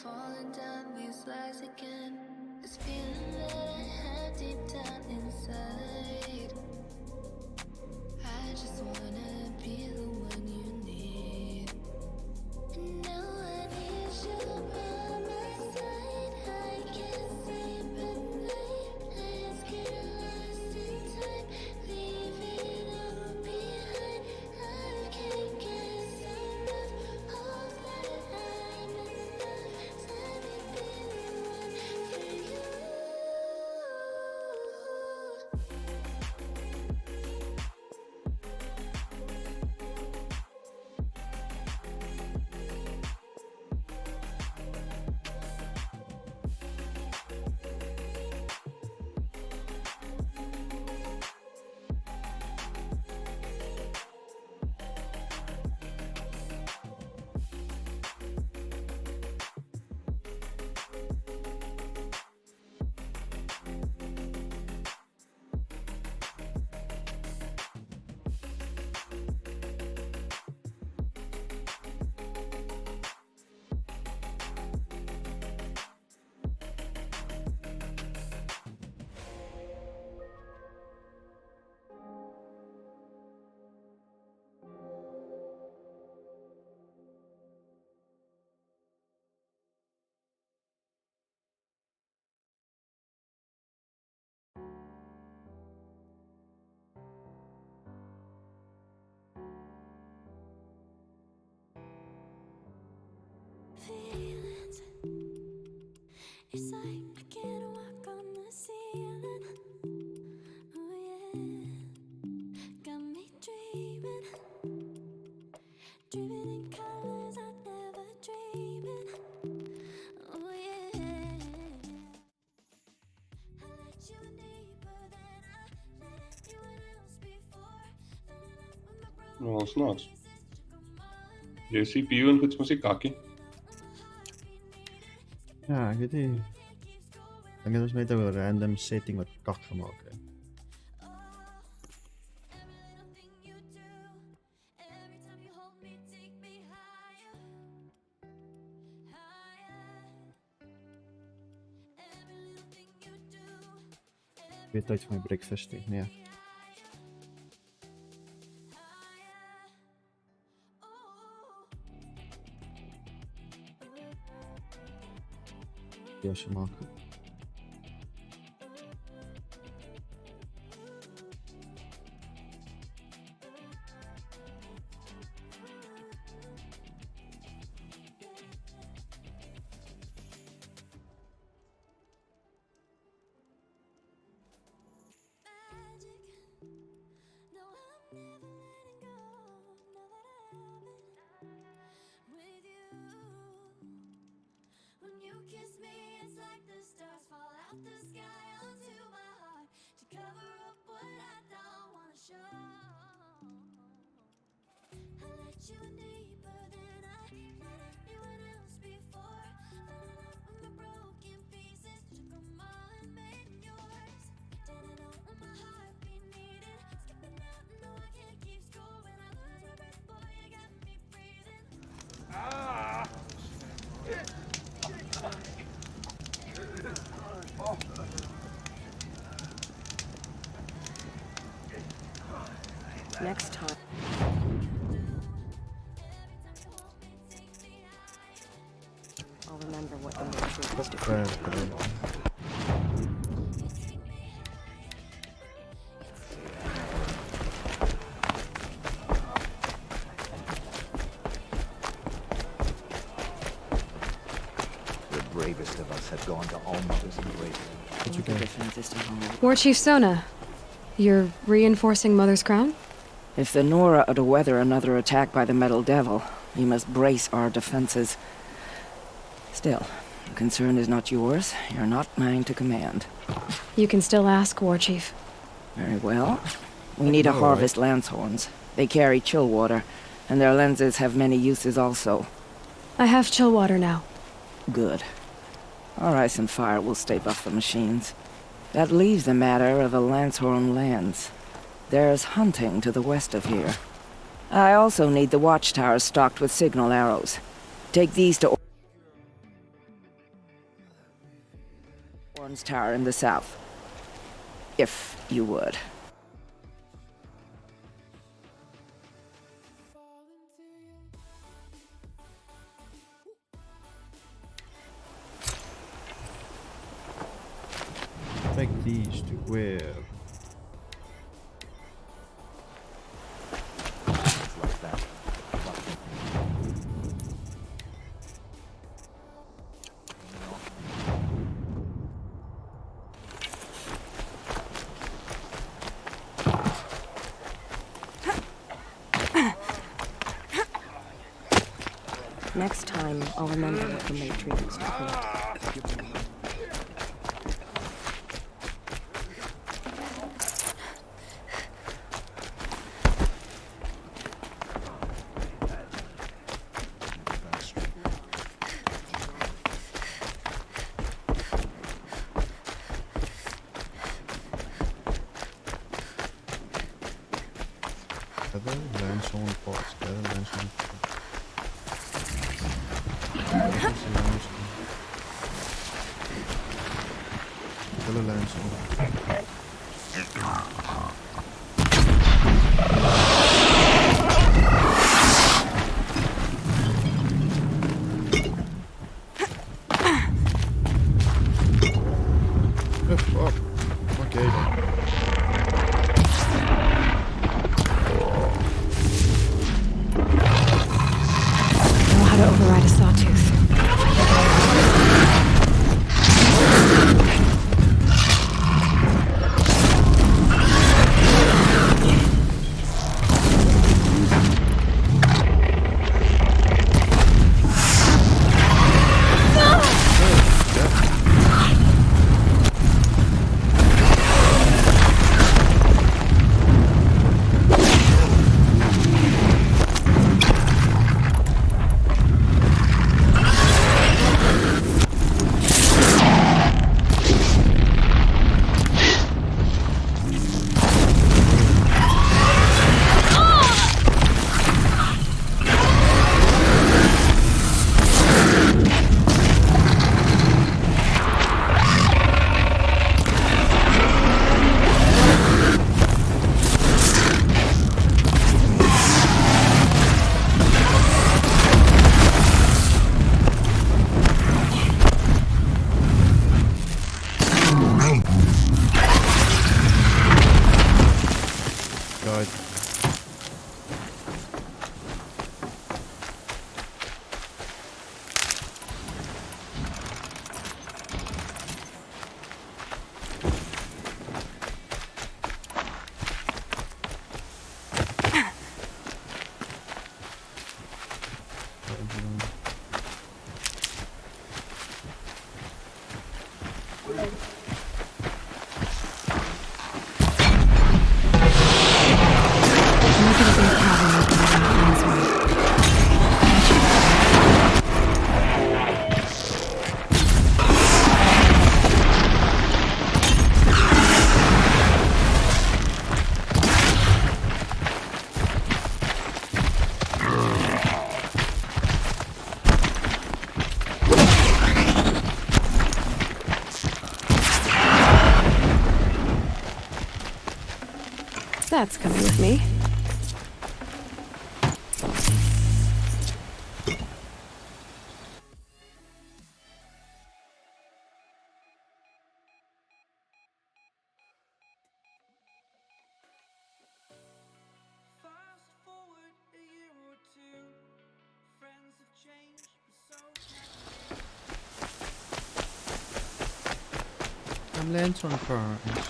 falling down these lies again. This feeling that I have deep down inside. I just wanna be the one you need. And now I need you by my side. I can't sleep at night. Let's get lost in time. Leave it all behind. I can't get enough of that. I'm enough. Let me be the one for you. Feelings, it's like I can't walk on the ceiling. Oh yeah, got me dreaming, dreaming in colors I never dreamed in. Oh yeah, I let you in deeper than I let anyone else before. Filling up with my broken No, snart. pieces, took 'em all and made JC piiun kutsumasi kaki. jaa, aga tas ma ei tea, random setting ut kahtlema hakka. Nüüd otsime breakfast'i, jah. Yoshimaka. You in deeper than I let anyone else before. Filling up with my broken pieces, took 'em all and made yours. Didn't know when my heart be needing. Skipping out, no I can't keep score. When I lose my breath, boy, you got me breathing. Next time. I'll remember what the truth was to The bravest of us have gone to All-Mother's embrace. War Chief Sona, you're reinforcing Mother's Crown? If the Nora are to weather another attack by the Metal Devil, we must brace our defenses. Still, the concern is not yours. You're not mine to command. You can still ask, War Chief. Very well. We need to harvest Lancehorns. They carry chill water, and their lenses have many uses also. I have chill water now. Good. Our ice and fire will stay off the machines. That leaves the matter of the Lancehorn lands. There's hunting to the west of here. I also need the watchtowers stocked with signal arrows. Take these to... Barnes Tower in the south. If you would. Take these to where? It's like that. Next time, I'll remember what the Matrix used to quote. Gather limestone pots. Gather limestone pots. Gather limestone. Oh, okay then. Know how to override a sawtooth. God. Look at a big cabin with the friends one. That's coming with me. Fast forward a year or two, friends have changed, but so I'm lantern burns.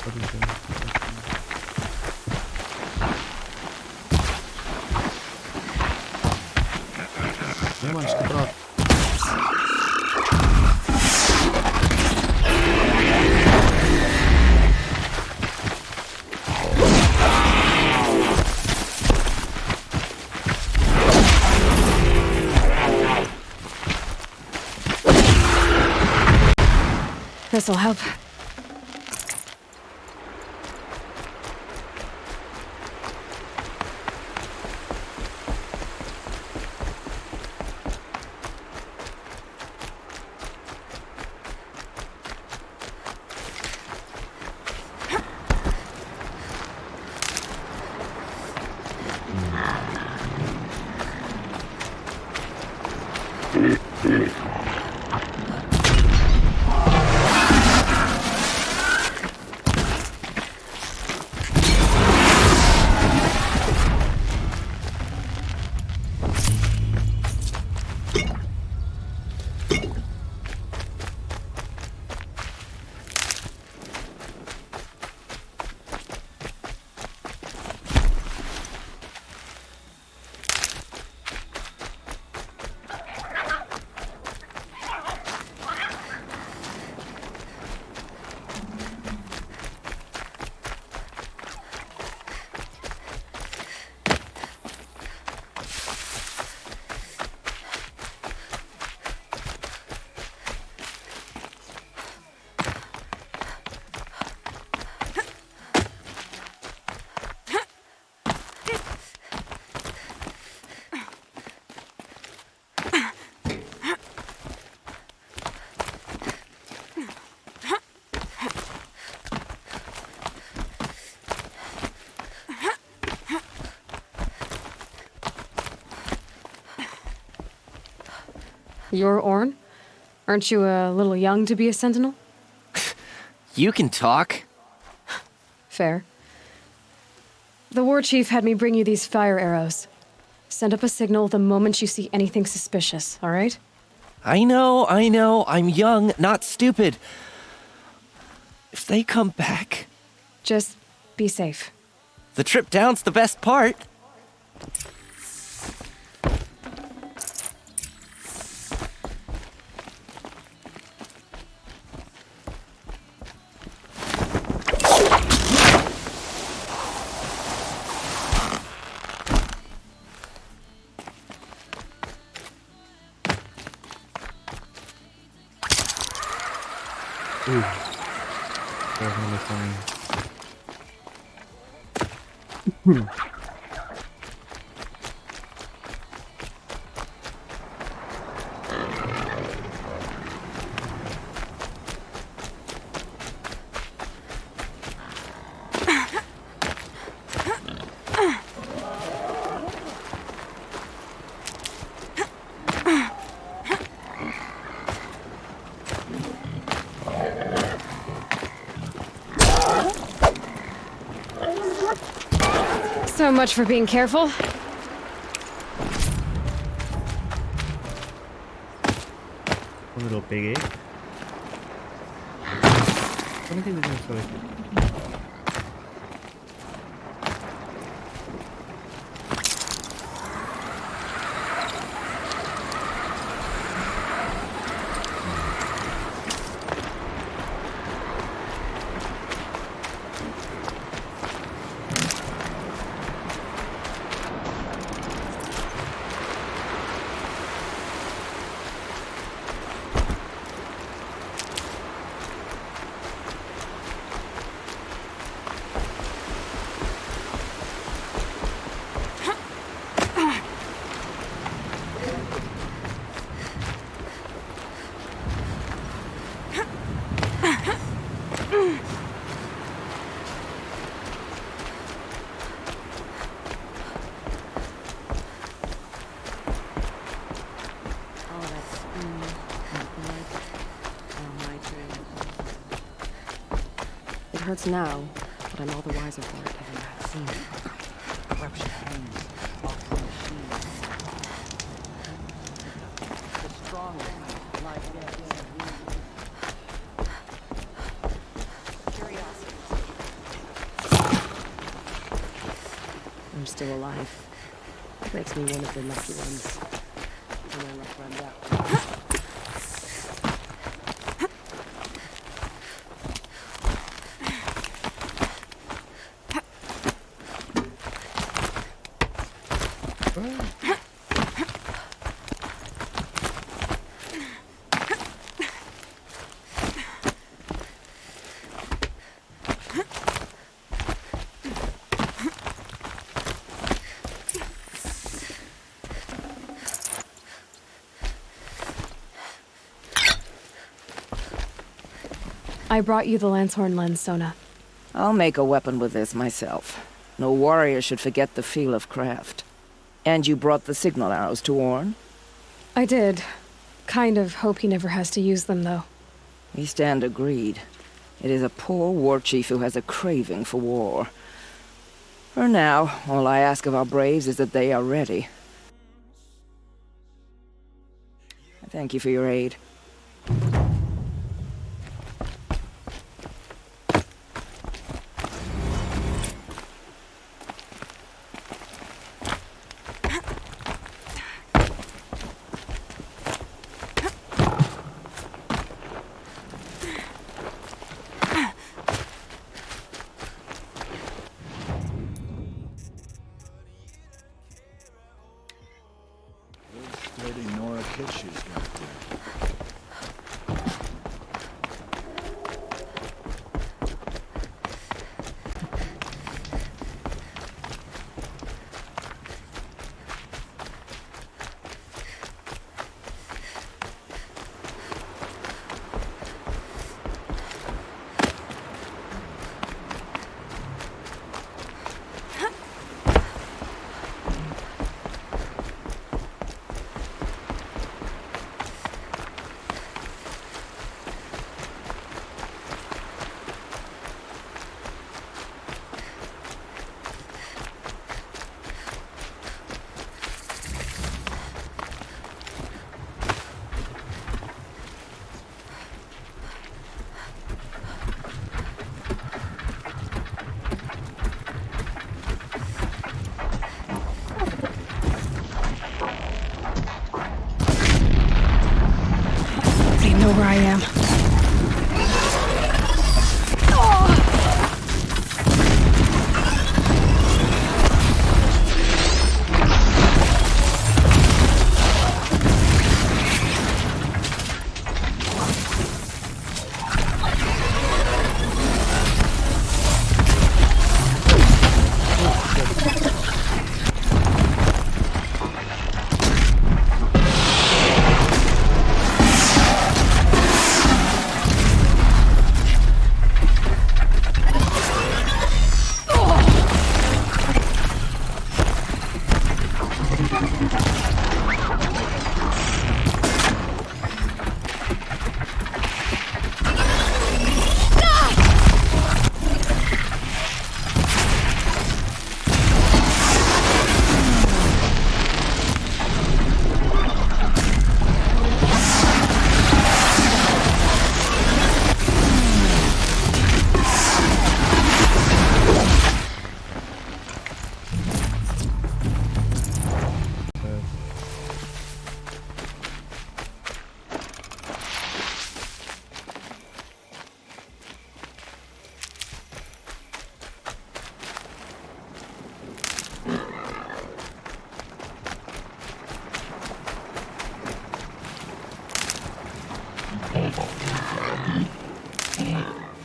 What is it? Ja man, ska bra. This'll help. You're Orn? Aren't you a little young to be a sentinel? You can talk. Fair. The war chief had me bring you these fire arrows. Send up a signal the moment you see anything suspicious, all right? I know. I'm young, not stupid. If they come back... Just be safe. The trip down's the best part. Definitely funny. So much for being careful. A little piggy. What do you think they're doing? It hurts now, but I'm all the wiser for it having not seen it. Corruption hangs off the machines. The strongest lie dead. I'm still alive. Makes me one of the lucky ones. And my luck runs out. I brought you the Lancehorn lens, Sona. I'll make a weapon with this myself. No warrior should forget the feel of craft. And you brought the signal arrows to Orn? I did. Kind of hope he never has to use them, though. We stand agreed. It is a poor war chief who has a craving for war. For now, all I ask of our braves is that they are ready. I thank you for your aid. Steady Nora Kitsch's got there.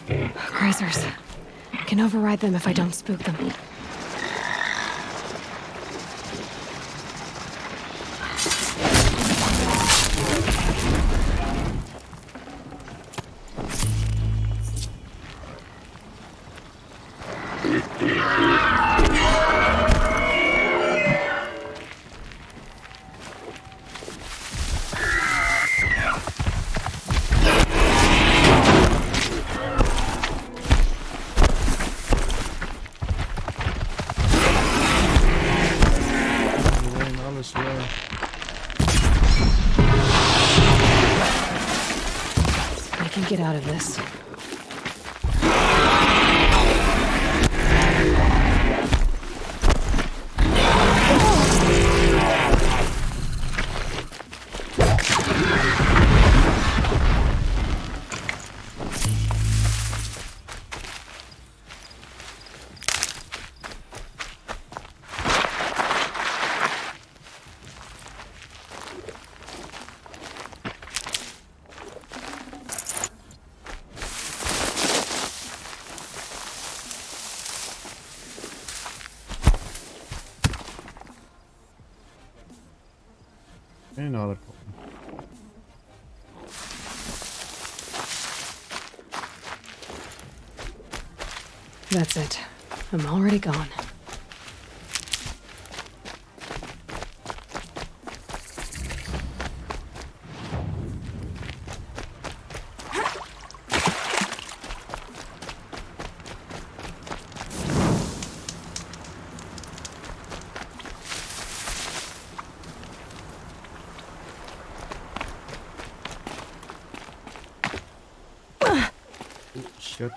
Crazers. I can override them if I don't spook them. I can get out of this. Another. That's it. I'm already gone. Shit.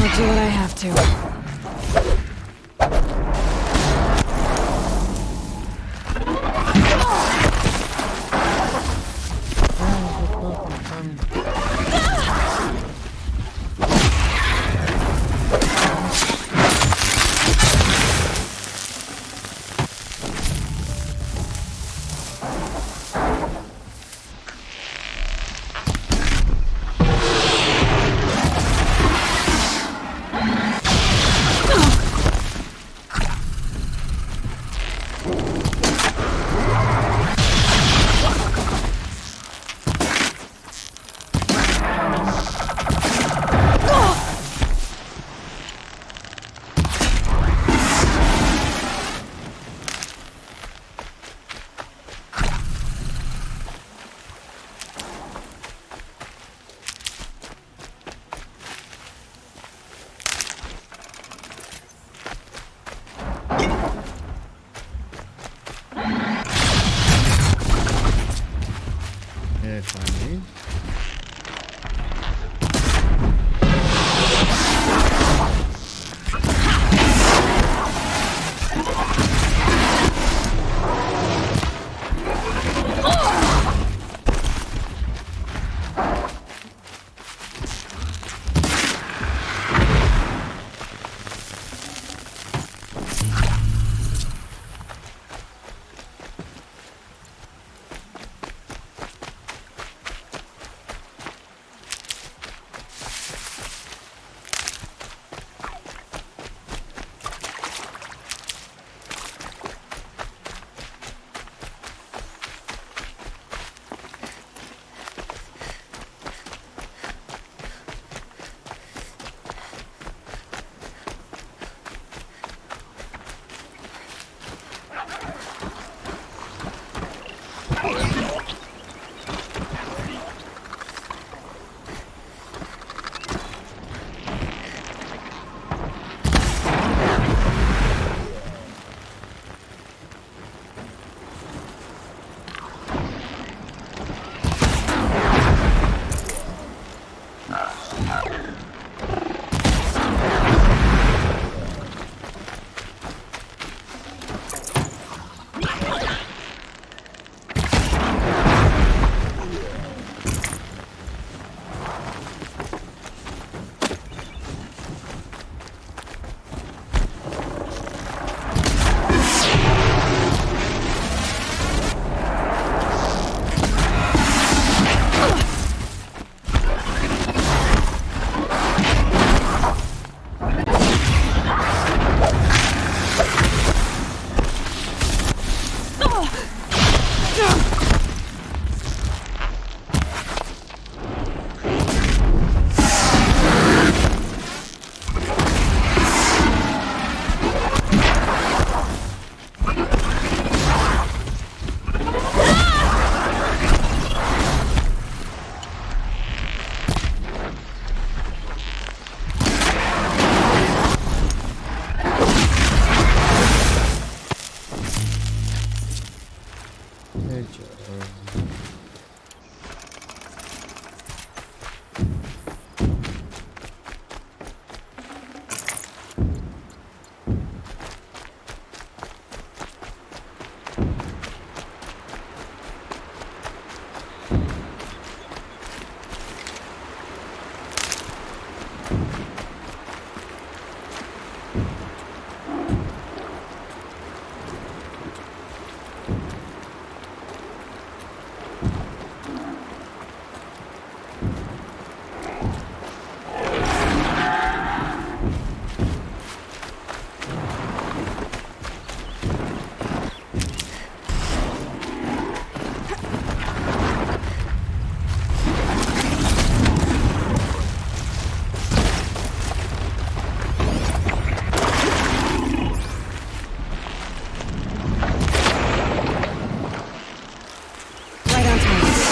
I'll do what I have to. Heyecan. Right on time.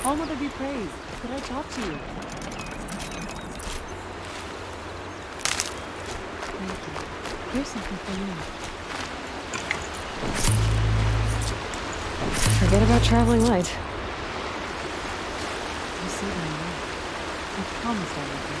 All Mother be praised. Could I talk to you? thank you. Here's something for you. Forget about traveling light. You see them now. I promised I would do.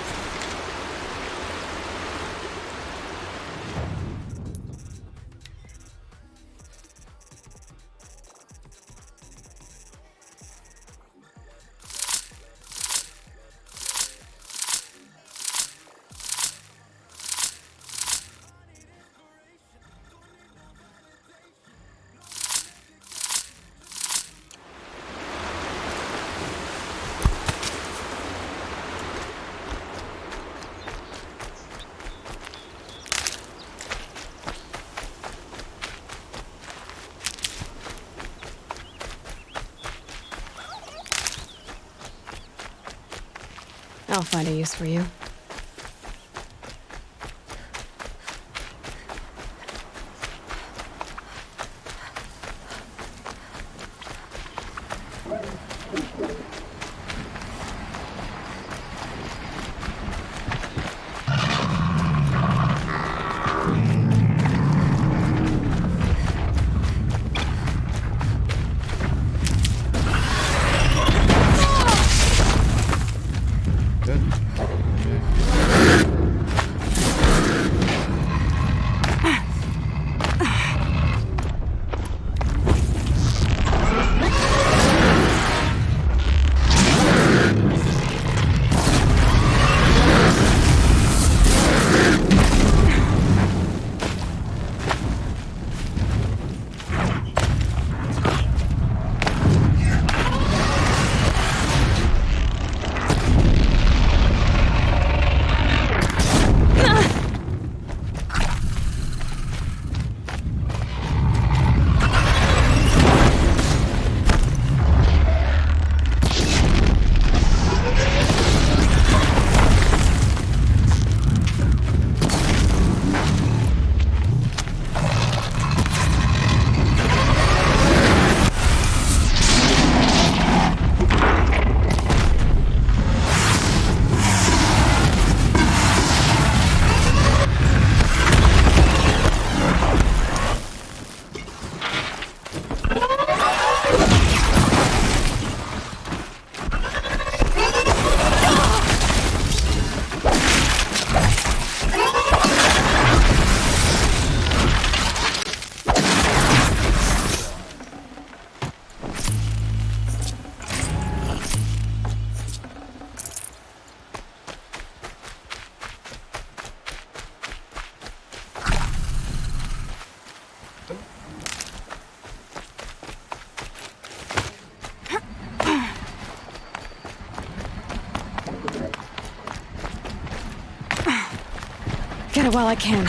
I'll find a use for you. Good. Get it while I can.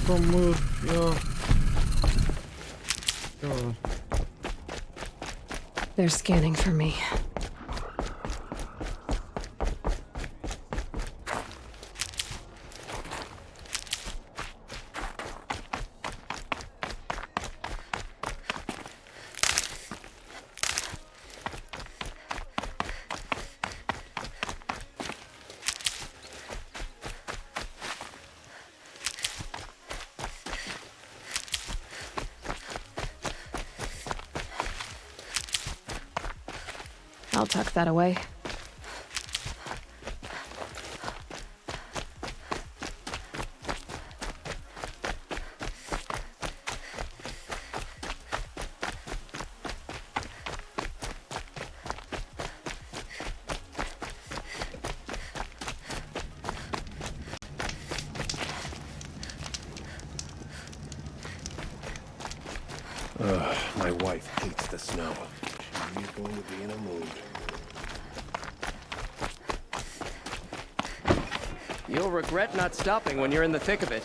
Come move, yeah. God. They're scanning for me. I'll tuck that away. My wife hates the snow. She's going to be in a mood. You'll regret not stopping when you're in the thick of it.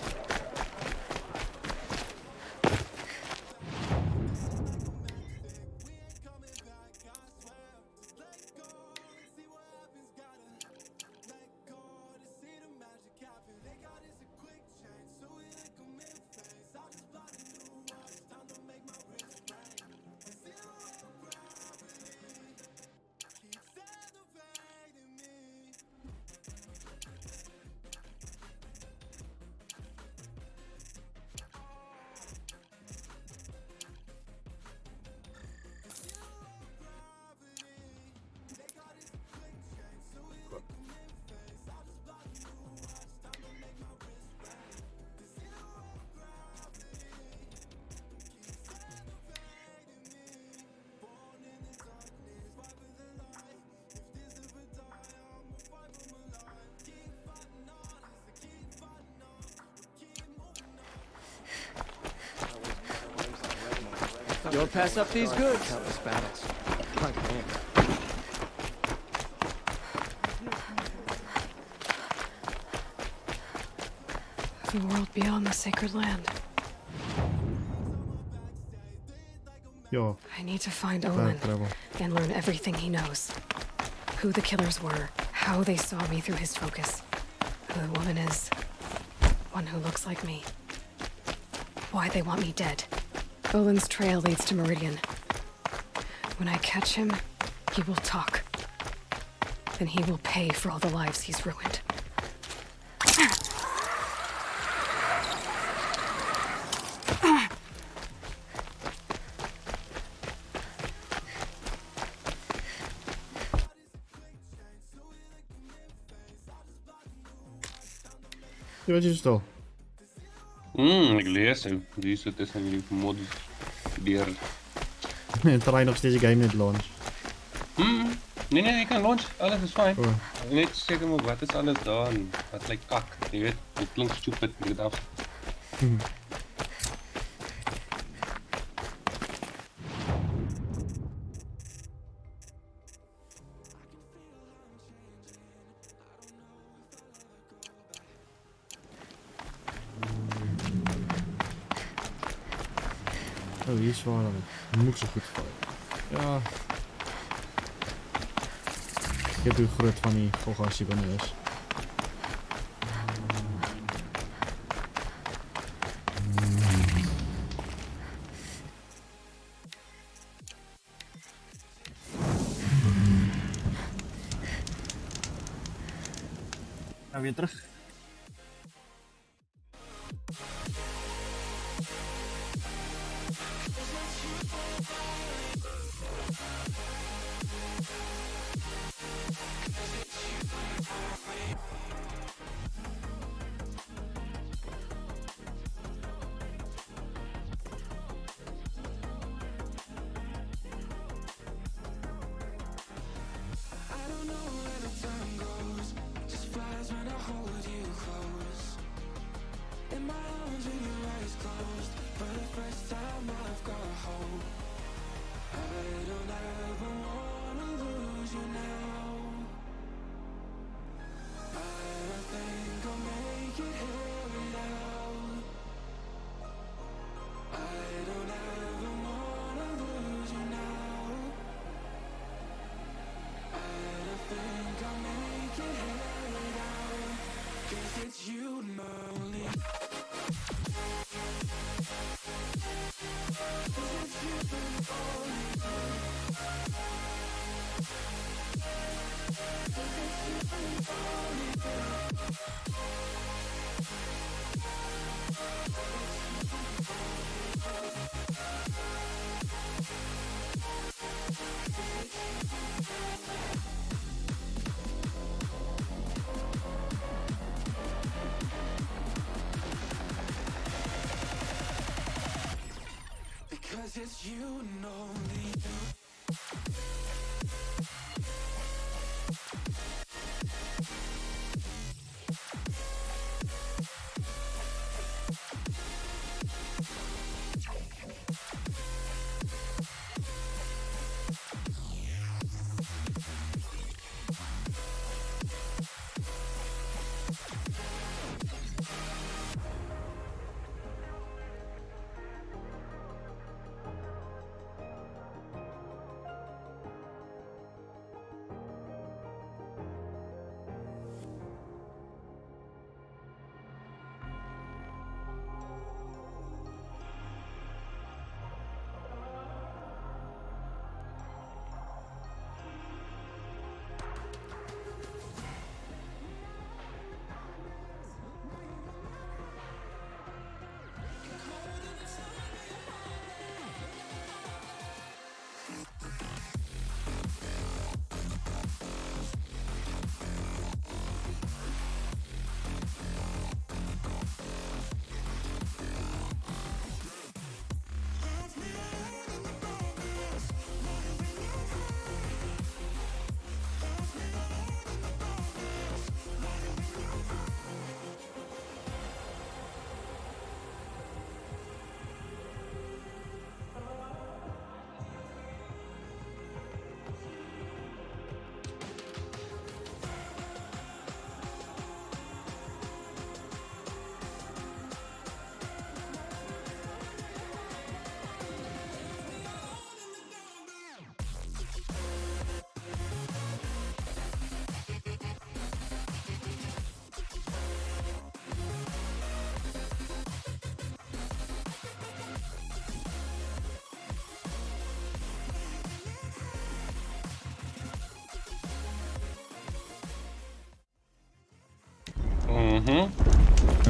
Don't pass up these goods. Countless battles. The world beyond the sacred land. Ja, I need to find time Olin travel. and learn everything he knows. Who the killers were, how they saw me through his focus, who the woman is, one who looks like me, why they want me dead. Olin's trail leads to Meridian. When I catch him, he will talk. Then he will pay for all the lives he's ruined. Ja, wat is het al? Ik lees en die zit tussen die mods deur. Draai nog steeds een game met launch. Nee, ik kan launch, alles is fijn. Oh. Net zeker maar wat is alles daar en wat lijkt kak, je weet, het klinkt stupid, ik het af. Oh, hier is waar dan. Moet zo goed vallen. Ja. Ik heb hoe groot van die volgassie wanneer is. Nou weer terug.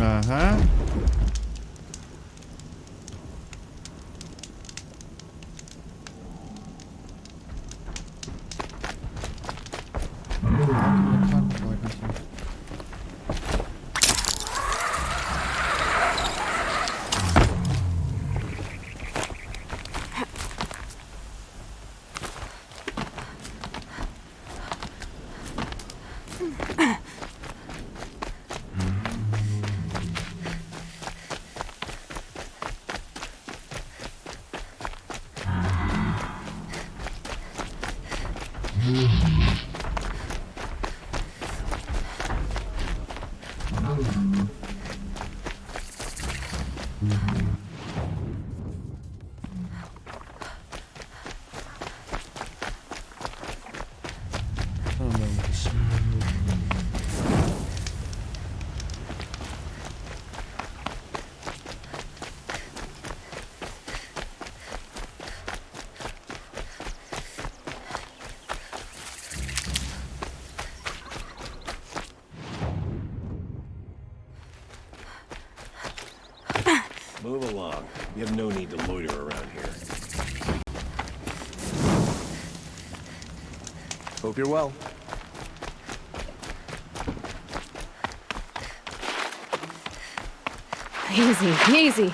Aha. Move along. You have no need to loiter around here. Hope you're well. Easy, easy.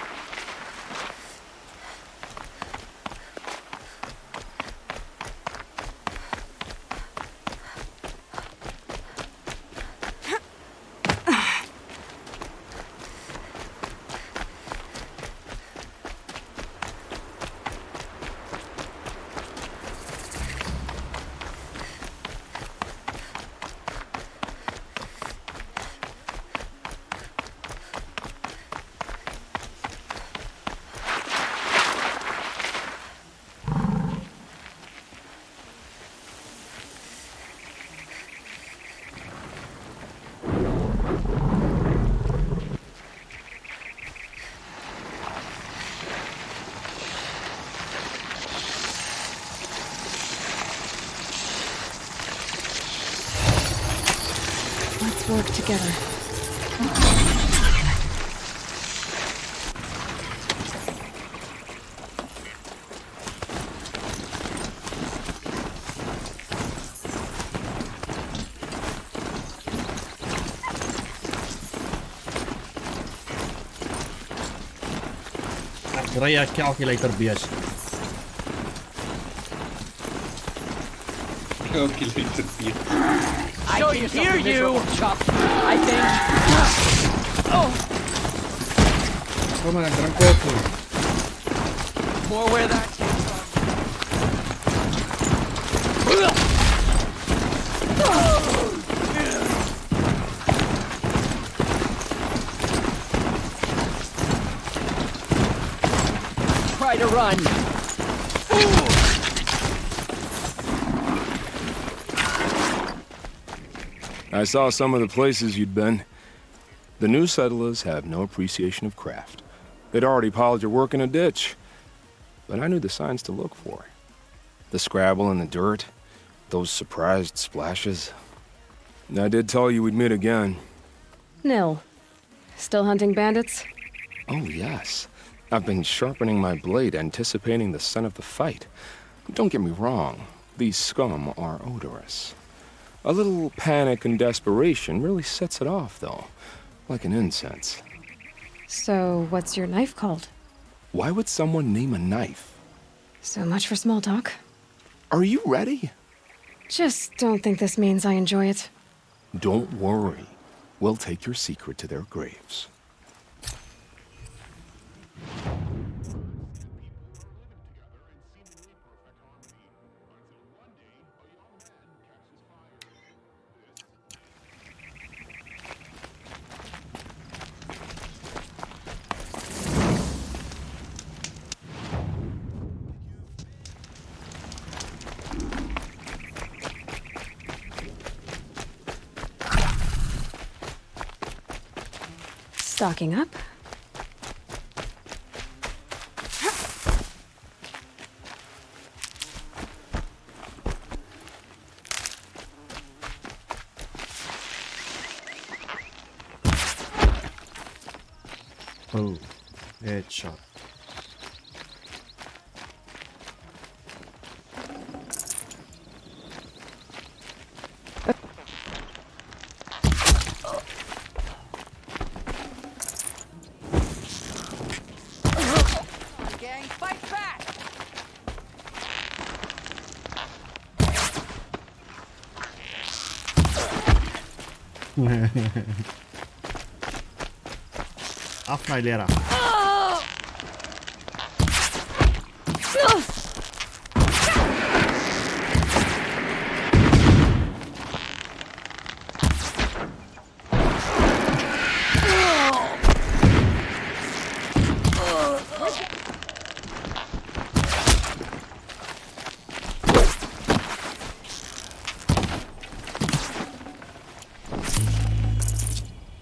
Let's work together. ريح calculator bias. Calculator bias. I can hear you, Chuck. I think. Oh. Come on, gran corpo. More where that came from. Try to run. I saw some of the places you'd been. The new settlers have no appreciation of craft. They'd already piled your work in a ditch. But I knew the signs to look for. The scrabble in the dirt, those surprised splashes. I did tell you we'd meet again. Nil. Still hunting bandits? Oh, yes. I've been sharpening my blade, anticipating the scent of the fight. Don't get me wrong, these scum are odorous. A little panic and desperation really sets it off, though, like an incense. So, what's your knife called? Why would someone name a knife? So much for small talk. Are you ready? Just don't think this means I enjoy it. Don't worry. We'll take your secret to their graves. Stocking up. Oh, headshot. Gang, fight back! Af mij leren.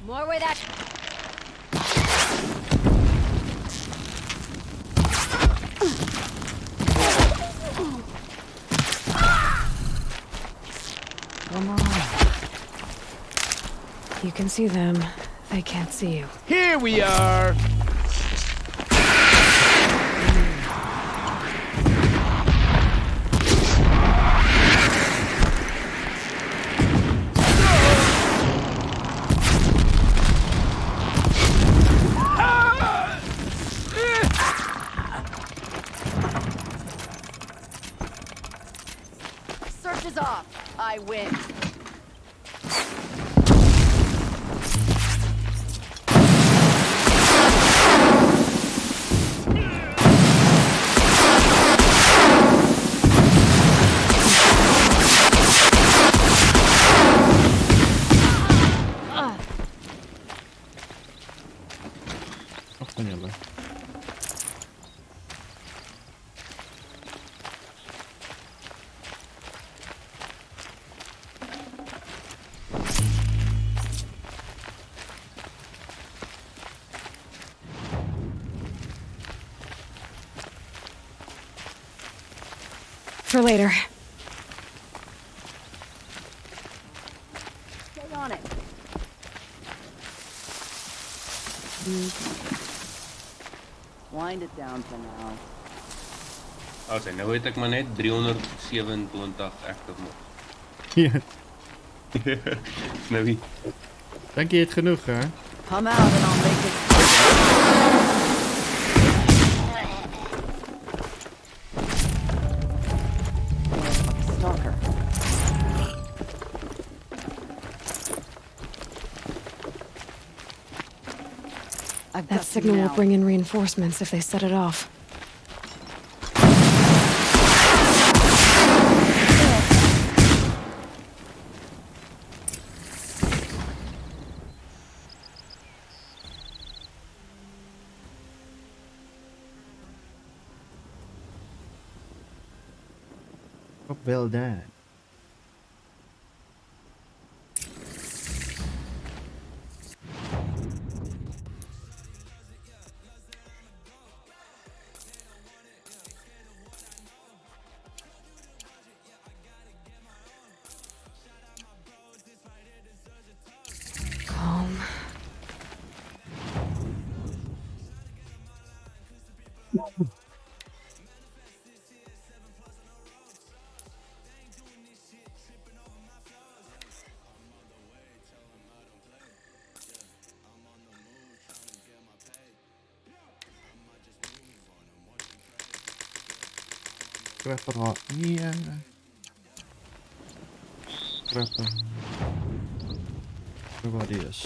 More where that. Come on. You can see them. They can't see you. Here we are! Search is off. I win. Af van jullie. For later. Stay on it. Wind it down for now. As nou weet ek maar net 327 active nog. Ja. Nou wie? Denk je het genoeg, hè? Come out and I'll make it. Stalker. That signal will bring in reinforcements if they set it off. Oh, well done. Calm. Crapper hot. Yeah. Crapper. What is?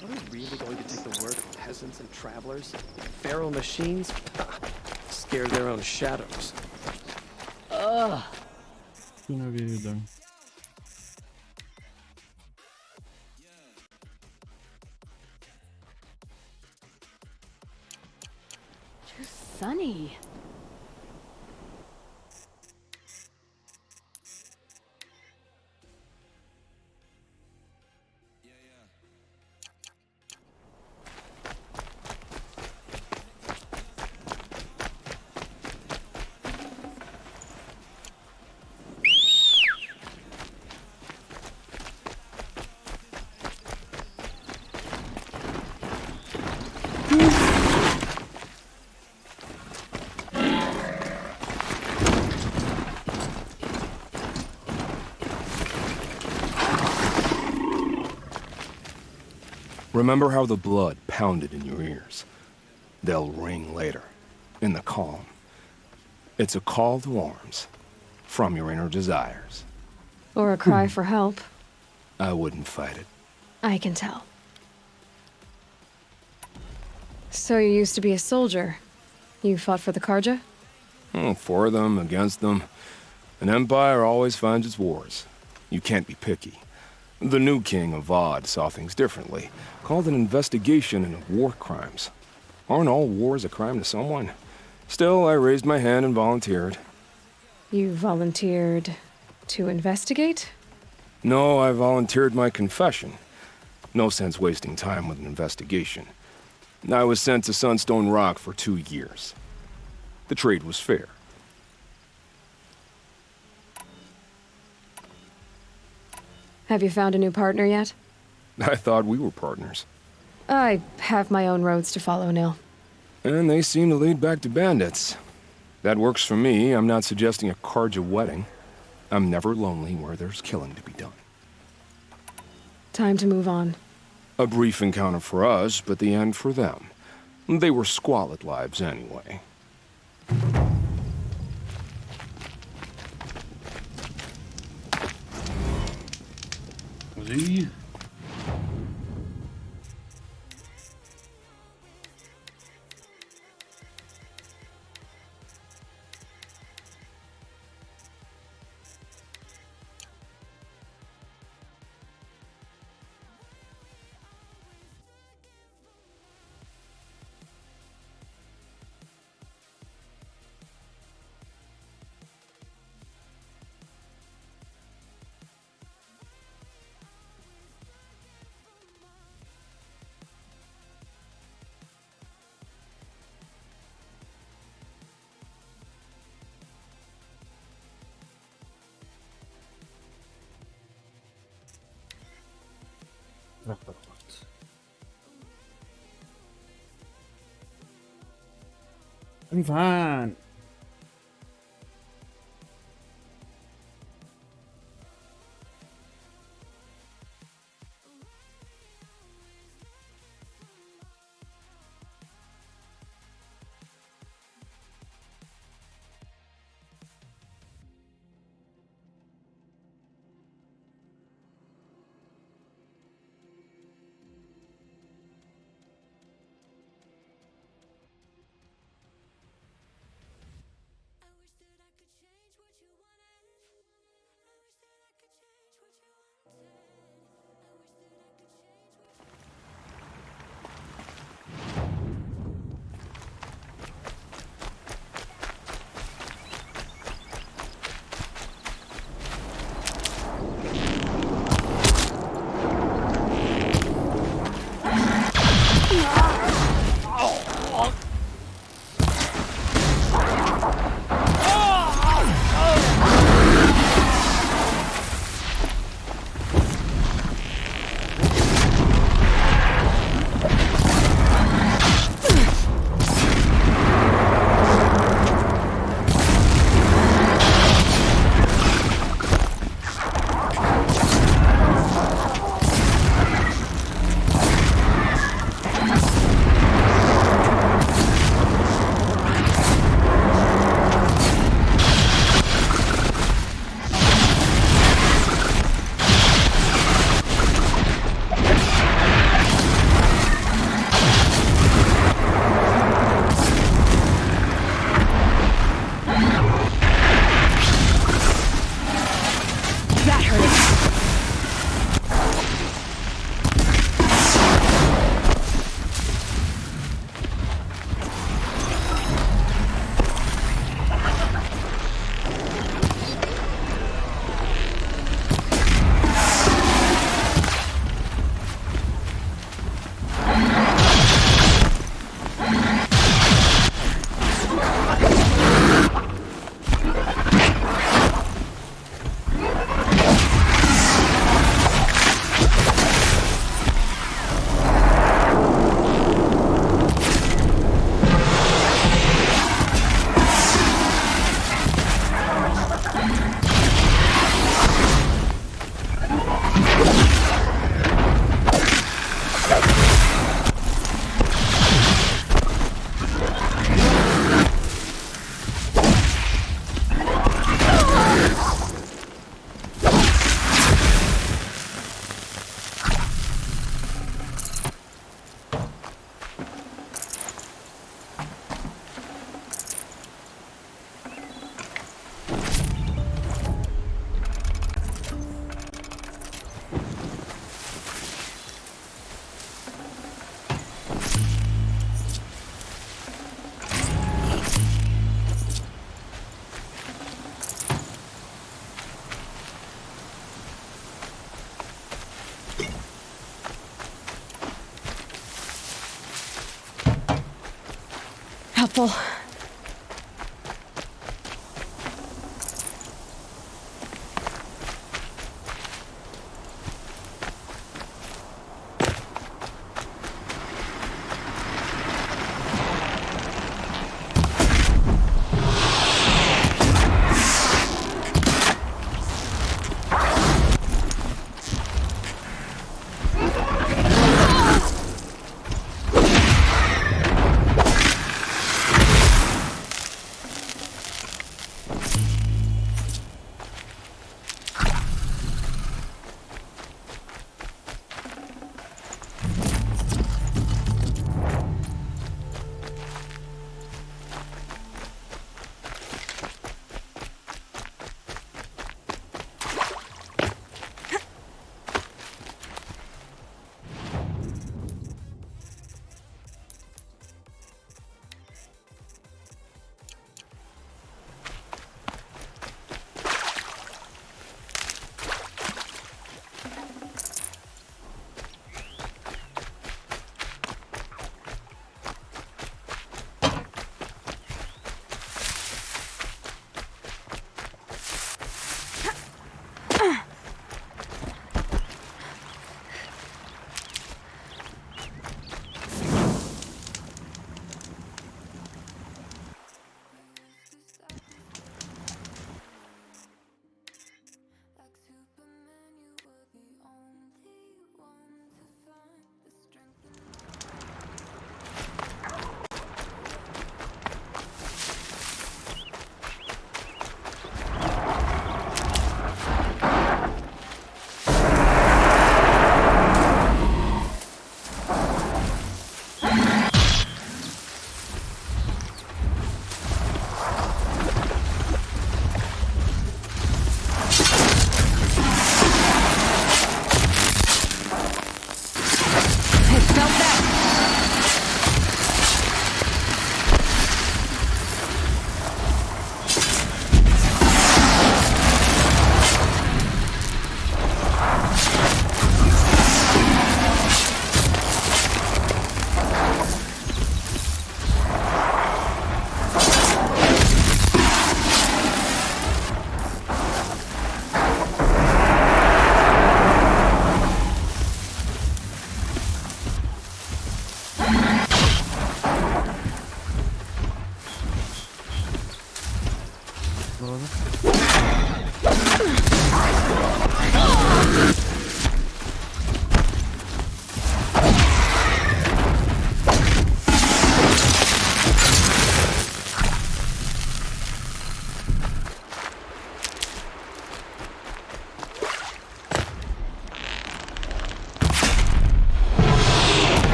Are we really going to take the word of peasants and travelers? Feral machines? Scared their own shadows. Ugh. Kunnen we weer doen. Too sunny. Remember how the blood pounded in your ears. They'll ring later, in the calm. It's a call to arms, from your inner desires. Or a cry for help. I wouldn't fight it. I can tell. So you used to be a soldier. You fought for the Karja? For them, against them. An empire always finds its wars. You can't be picky. The new king of Vod saw things differently. Called an investigation into war crimes. Aren't all wars a crime to someone? Still, I raised my hand and volunteered. You volunteered to investigate? No, I volunteered my confession. No sense wasting time with an investigation. I was sent to Sunstone Rock for 2 years. The trade was fair. Have you found a new partner yet? I thought we were partners. I have my own roads to follow, Nil. And they seem to lead back to bandits. That works for me. I'm not suggesting a Karja wedding. I'm never lonely where there's killing to be done. Time to move on. A brief encounter for us, but the end for them. They were squalid lives anyway. Zie. Wacht, wacht, wacht. Ivan! helpful.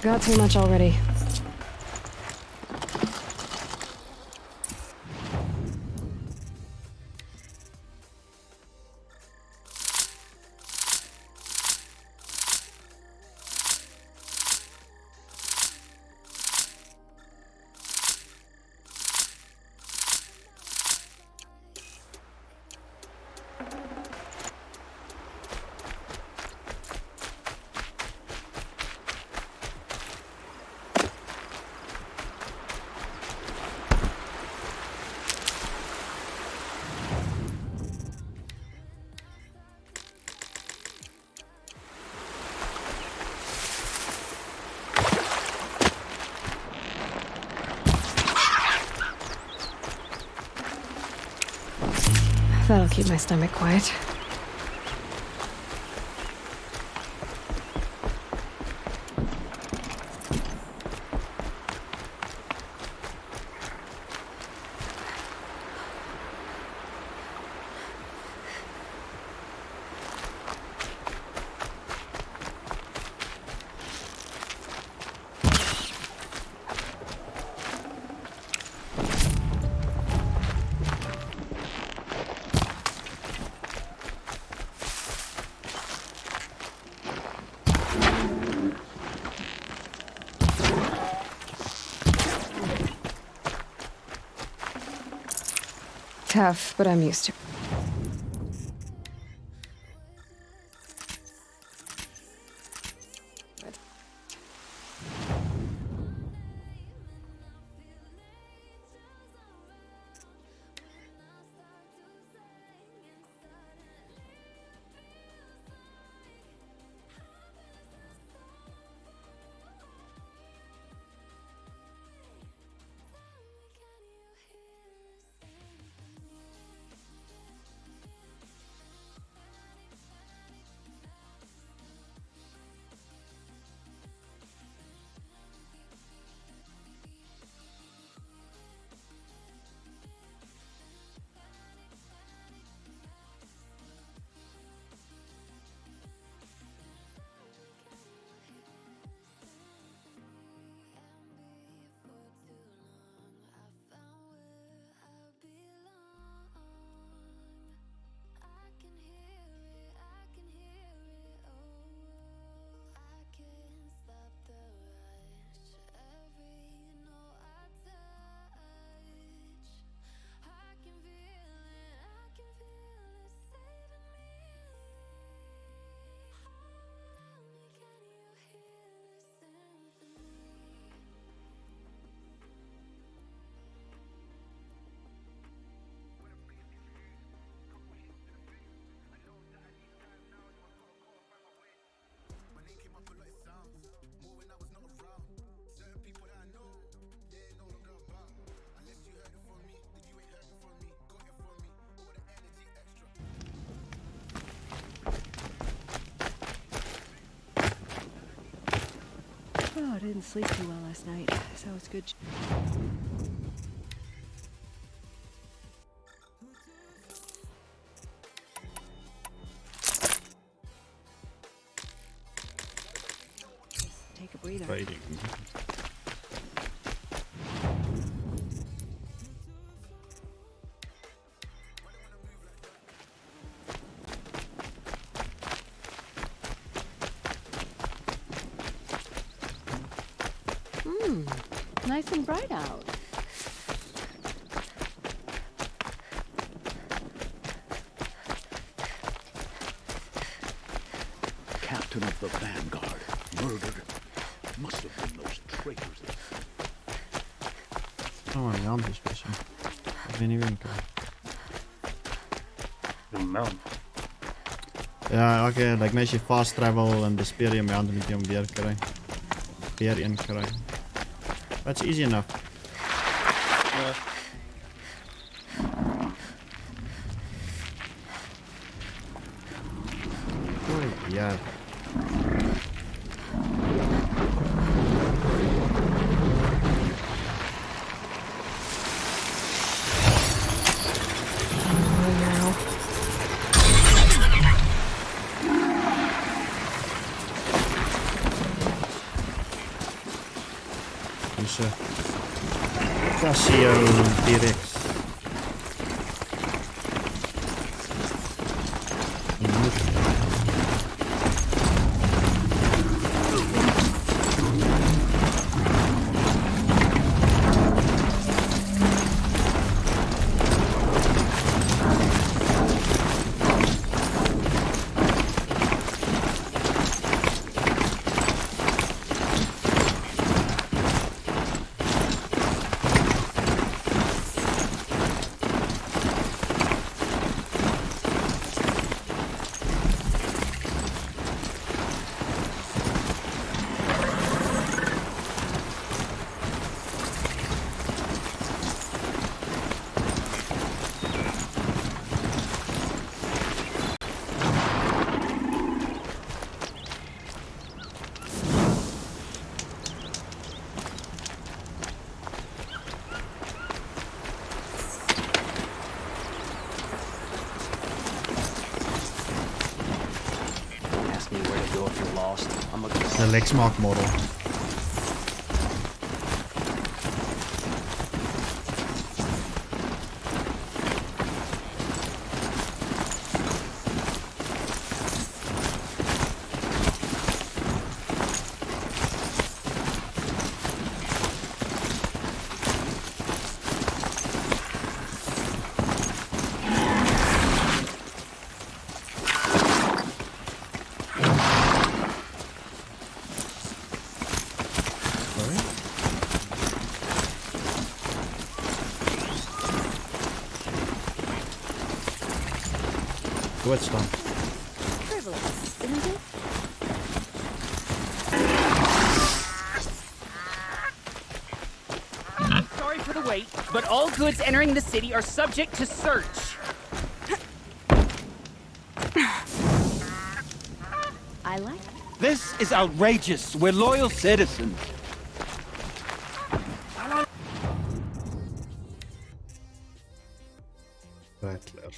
Got too much already. That'll keep my stomach quiet. Tough, but I'm used to it. Oh, I didn't sleep too well last night, so it's good. Just take a breather. Fighting. Nice and bright out. Captain of the Vanguard, murdered. Must have been those traitors. Oh, my hand is missing. Ik weet niet wie ik kan. The mount. Ja, oké, like net je fast travel en de speer je mijn hand niet om weer te krijgen. Weer in krijgen. That's easy enough. Yeah. Oh, yeah. Casio T-Rex. The Lexmark model. What's done? Frivolous, isn't it? Sorry for the wait, but all goods entering the city are subject to search. I like it. This is outrageous. We're loyal citizens. Rattler.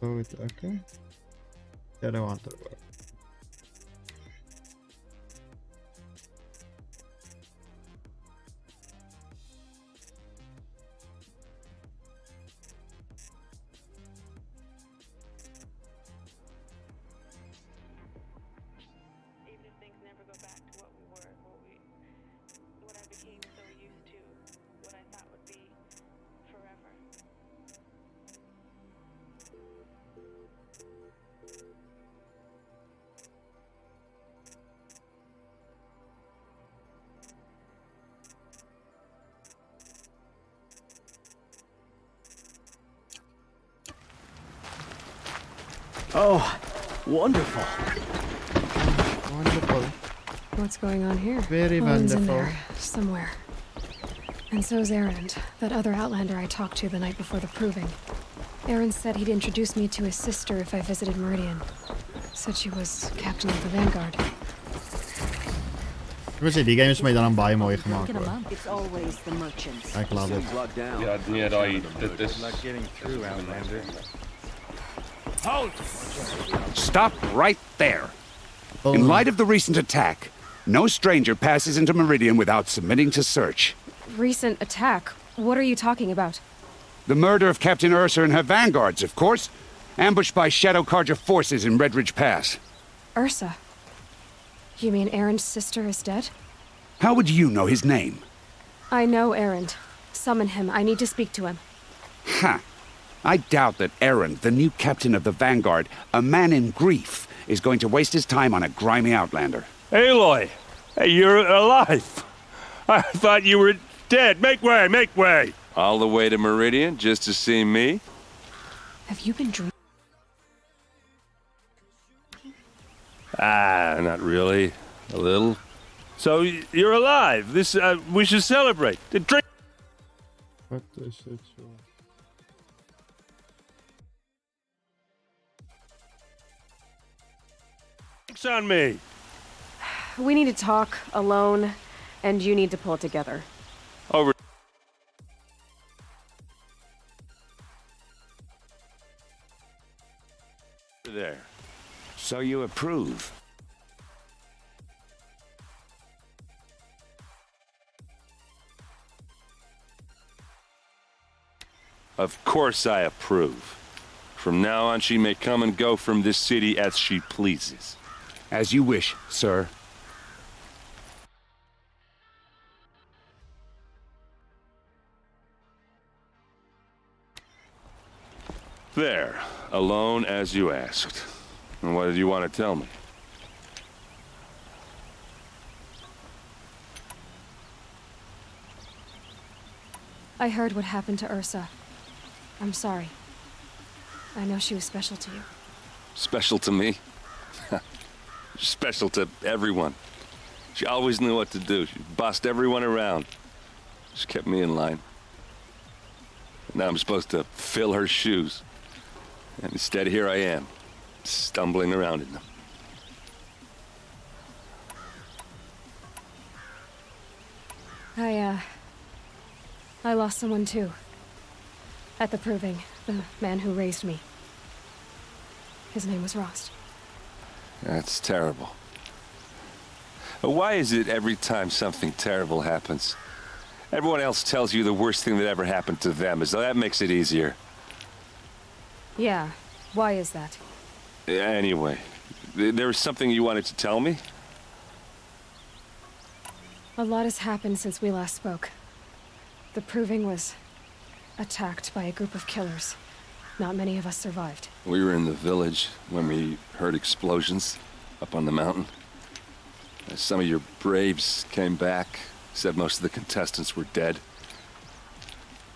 Goed, oké. Ja, dat want er wel. Oh, wonderful. Wonderful. What's going on here? Very Owen's in wonderful. there, somewhere. And so's Erend, that other Outlander I talked to the night before the proving. Erend said he'd introduce me to his sister if I visited Meridian. Said she was captain of the Vanguard. Ik wil zeggen, die game is mij dan een baie mooi gemaakt hoor. It's always the merchants. Ik love it. Ja, nee, dit is... Halt! Stop right there. In light of the recent attack, no stranger passes into Meridian without submitting to search. Recent attack? What are you talking about? The murder of Captain Ursa and her vanguards, of course. Ambushed by Shadow Carja forces in Redridge Pass. Ursa? You mean Erend's sister is dead? How would you know his name? I know Erend. Summon him. I need to speak to him. Ha! I doubt that Erend, the new captain of the Vanguard, a man in grief, is going to waste his time on a grimy outlander. Aloy! Hey, you're alive! I thought you were dead. Make way, make way! All the way to Meridian just to see me? Have you been drinking? Ah, not really. A little. So, you're alive. This, we should celebrate. Drink! What is it? Drinks on me! We need to talk, alone, and you need to pull it together. Over. There. So you approve? Of course I approve. From now on, she may come and go from this city as she pleases. As you wish, sir. There, alone as you asked. And what did you want to tell me? I heard what happened to Ursa. I'm sorry. I know she was special to you. Special to me? Special to everyone. She always knew what to do. She bossed everyone around. Just kept me in line. Now I'm supposed to fill her shoes. And instead, here I am, stumbling around in them. I lost someone too. At the Proving, the man who raised me. His name was Rost. That's terrible. Why is it every time something terrible happens, everyone else tells you the worst thing that ever happened to them, as though that makes it easier? Yeah, why is that? Anyway, there was something you wanted to tell me? A lot has happened since we last spoke. The Proving was attacked by a group of killers. Not many of us survived. We were in the village when we heard explosions up on the mountain. Some of your braves came back, said most of the contestants were dead.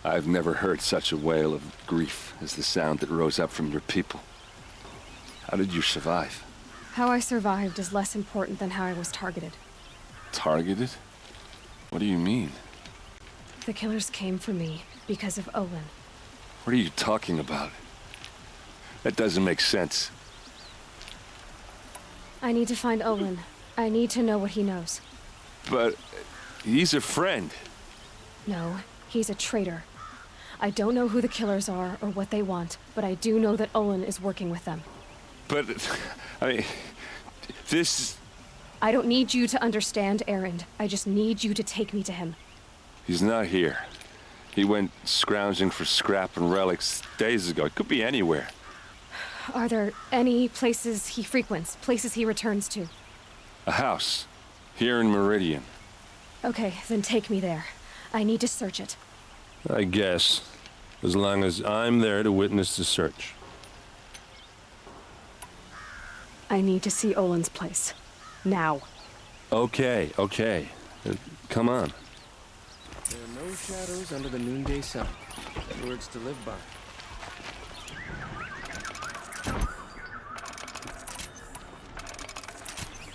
I've never heard such a wail of grief as the sound that rose up from your people. How did you survive? How I survived is less important than how I was targeted. Targeted? What do you mean? The killers came for me because of Olin. What are you talking about? That doesn't make sense. I need to find Olin. I need to know what he knows. But he's a friend. No, he's a traitor. I don't know who the killers are or what they want, but I do know that Olin is working with them. But, I mean, this... I don't need you to understand, Erend. I just need you to take me to him. He's not here. He went scrounging for scrap and relics days ago. It could be anywhere. Are there any places he frequents, places he returns to? A house. Here in Meridian. Okay, then take me there. I need to search it. I guess. As long as I'm there to witness the search. I need to see Olin's place. Now. Okay. Come on. There are no shadows under the noonday sun. Words to live by.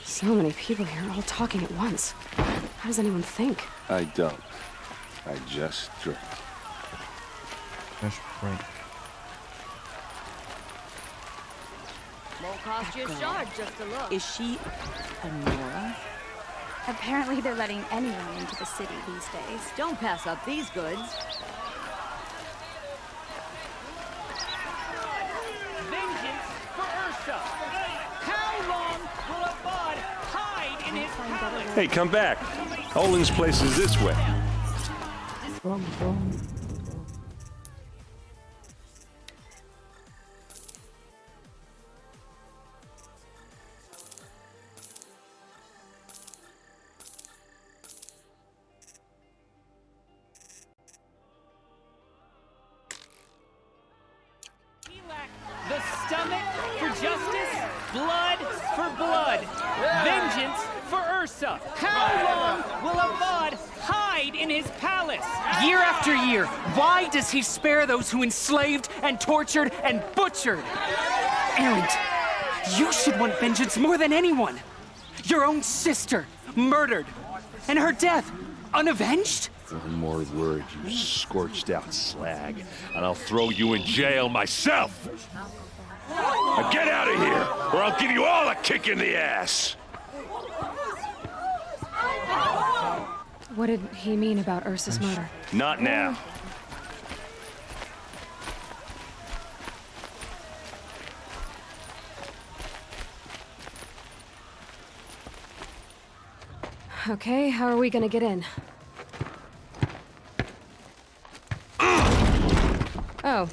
So many people here, all talking at once. How does anyone think? I don't. I just drink. Just drink. Won't cost you a shard just to look. Is she a Nora? Apparently they're letting anyone into the city these days. Don't pass up these goods. Vengeance for Ursa! How long will a bud hide in his palace? Hey, come back. Olin's place is this way. The stomach for justice, blood for blood. Vengeance for Ursa. How long will a bud hide in his palace? Year after year, why does he spare those who enslaved and tortured and butchered? Erend, you should want vengeance more than anyone. Your own sister, murdered, and her death, unavenged? One more word, you scorched out slag, and I'll throw you in jail myself! Now get out of here, or I'll give you all a kick in the ass! What did he mean about Ursa's murder? Not now. Okay, how are we gonna get in? Oh,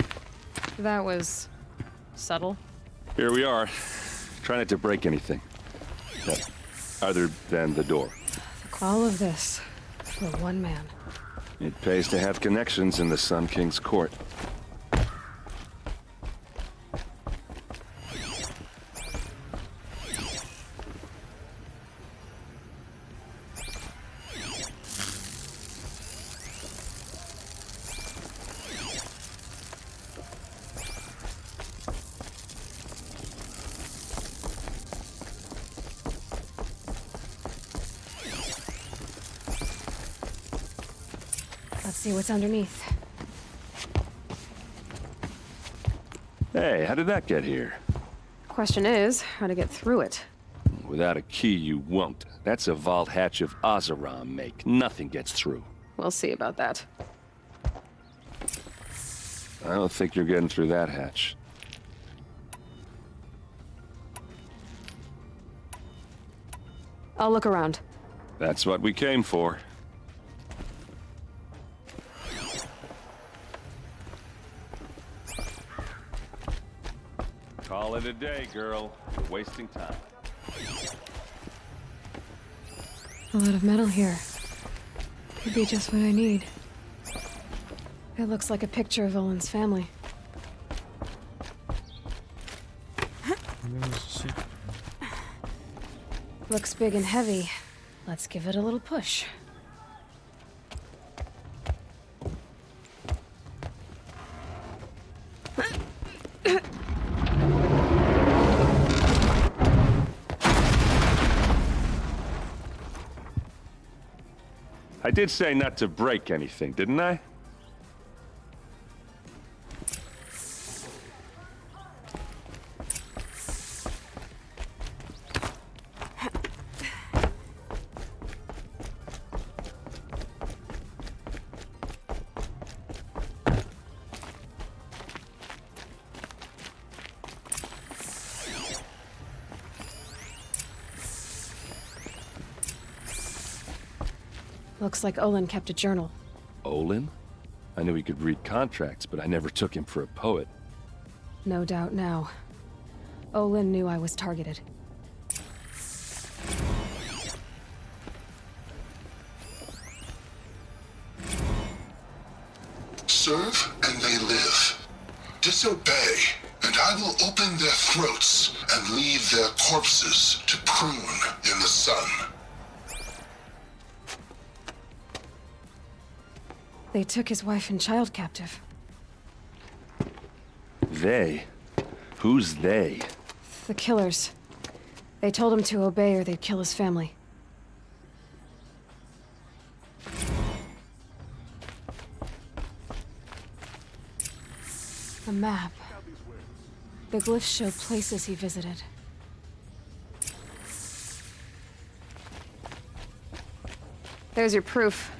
that was subtle. Here we are. Try not to break anything. Other than the door. All of this for one man. It pays to have connections in the Sun King's court. Let's see what's underneath. Hey, how did that get here? Question is, how to get through it. Without a key, you won't. That's a vault hatch of Oseram make. Nothing gets through. We'll see about that. I don't think you're getting through that hatch. I'll look around. That's what we came for. Call it a day, girl. You're wasting time. A lot of metal here. Could be just what I need. It looks like a picture of Olin's family. Looks big and heavy. Let's give it a little push. I did say not to break anything, didn't I? Looks like Olin kept a journal. Olin? I knew he could read contracts, but I never took him for a poet. No doubt now. Olin knew I was targeted. Serve and they live. Disobey, and I will open their throats and leave their corpses to prune in the sun. They took his wife and child captive. They? Who's they? The killers. They told him to obey or they'd kill his family. A map. The glyphs show places he visited. There's your proof.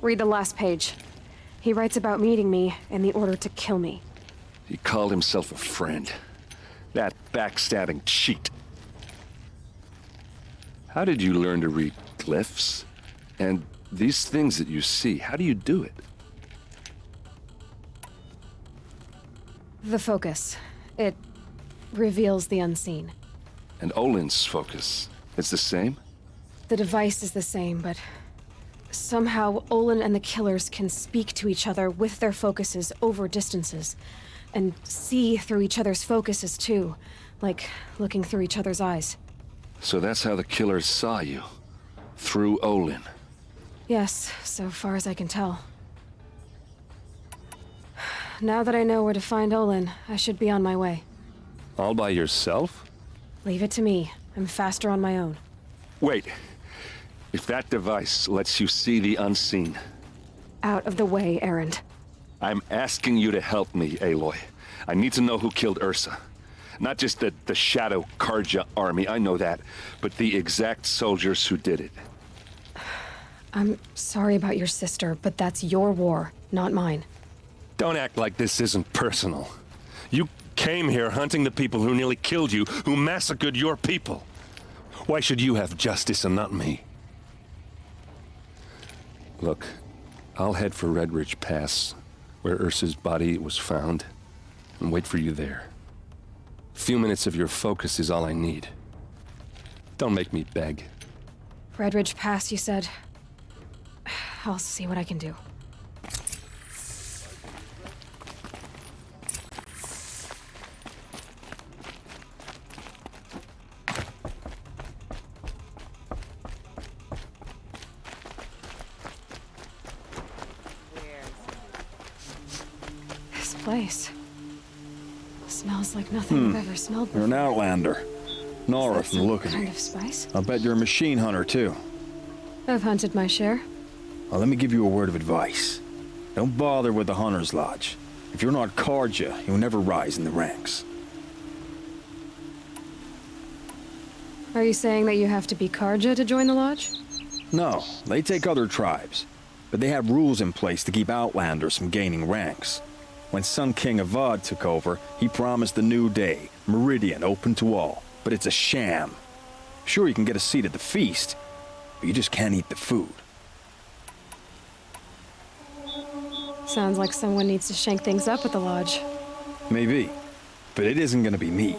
Read the last page. He writes about meeting me and the order to kill me. He called himself a friend. That backstabbing cheat. How did you learn to read glyphs? And these things that you see, how do you do it? The focus. It reveals the unseen. And Olin's focus, it's the same? The device is the same, but somehow Olin and the killers can speak to each other with their focuses over distances. And see through each other's focuses too, like looking through each other's eyes. So that's how the killers saw you? Through Olin? Yes, so far as I can tell. Now that I know where to find Olin, I should be on my way. All by yourself? Leave it to me. I'm faster on my own. Wait. If that device lets you see the unseen... Out of the way, Erend. I'm asking you to help me, Aloy. I need to know who killed Ursa. Not just the Shadow Karja army, I know that, but the exact soldiers who did it. I'm sorry about your sister, but that's your war, not mine. Don't act like this isn't personal. You came here hunting the people who nearly killed you, who massacred your people. Why should you have justice and not me? Look, I'll head for Red Ridge Pass, where Ursa's body was found, and wait for you there. A few minutes of your focus is all I need. Don't make me beg. Red Ridge Pass, you said? I'll see what I can do. This place smells like nothing I've ever smelled before. You're an outlander. Nora from the look of Kind you. of spice? I'll bet you're a machine hunter, too. I've hunted my share. Well, let me give you a word of advice. Don't bother with the Hunter's Lodge. If you're not Karja, you'll never rise in the ranks. Are you saying that you have to be Karja to join the lodge? No, they take other tribes. But they have rules in place to keep outlanders from gaining ranks. When Sun King Avad took over, he promised the new day, Meridian open to all. But it's a sham. Sure, you can get a seat at the feast, but you just can't eat the food. Sounds like someone needs to shank things up at the lodge. Maybe, but it isn't gonna be me.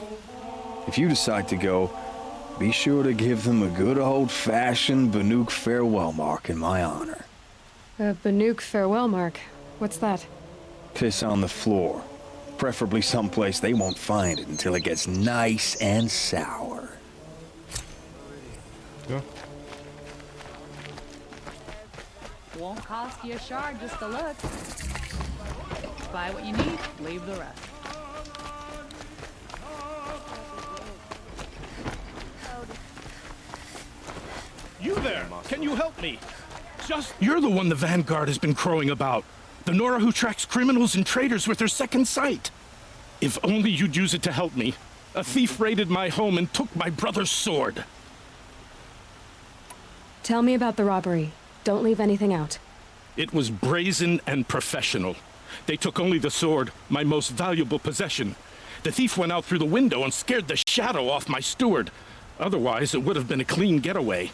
If you decide to go, be sure to give them a good old-fashioned Banuk farewell mark in my honor. A Banuk farewell mark. What's that? Piss on the floor. Preferably someplace they won't find it until it gets nice and sour. Yeah. Won't cost you a shard just to look. Buy what you need, leave the rest. You there! Can you help me? You're the one the Vanguard has been crowing about. The Nora who tracks criminals and traitors with her second sight. If only you'd use it to help me. A thief raided my home and took my brother's sword. Tell me about the robbery. Don't leave anything out. It was brazen and professional. They took only the sword, my most valuable possession. The thief went out through the window and scared the shadow off my steward. Otherwise, it would have been a clean getaway.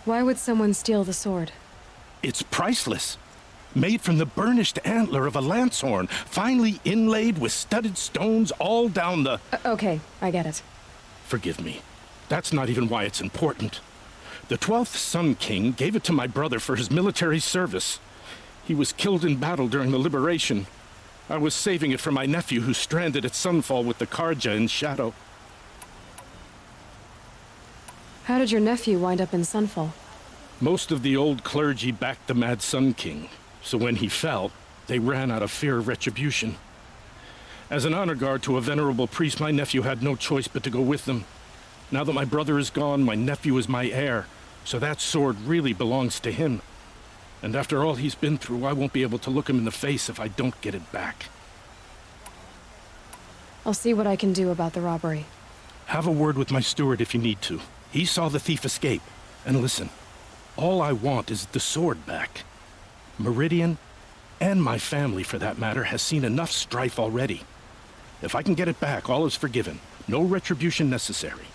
Why would someone steal the sword? It's priceless. Made from the burnished antler of a lancehorn, finely inlaid with studded stones all down the... Okay, I get it. Forgive me. That's not even why it's important. The 12th Sun King gave it to my brother for his military service. He was killed in battle during the liberation. I was saving it for my nephew who's stranded at Sunfall with the Karja in Shadow. How did your nephew wind up in Sunfall? Most of the old clergy backed the Mad Sun King, so when he fell, they ran out of fear of retribution. As an honor guard to a venerable priest, my nephew had no choice but to go with them. Now that my brother is gone, my nephew is my heir, so that sword really belongs to him. And after all he's been through, I won't be able to look him in the face if I don't get it back. I'll see what I can do about the robbery. Have a word with my steward if you need to. He saw the thief escape. And listen, all I want is the sword back. Meridian, and my family for that matter, has seen enough strife already. If I can get it back, all is forgiven. No retribution necessary.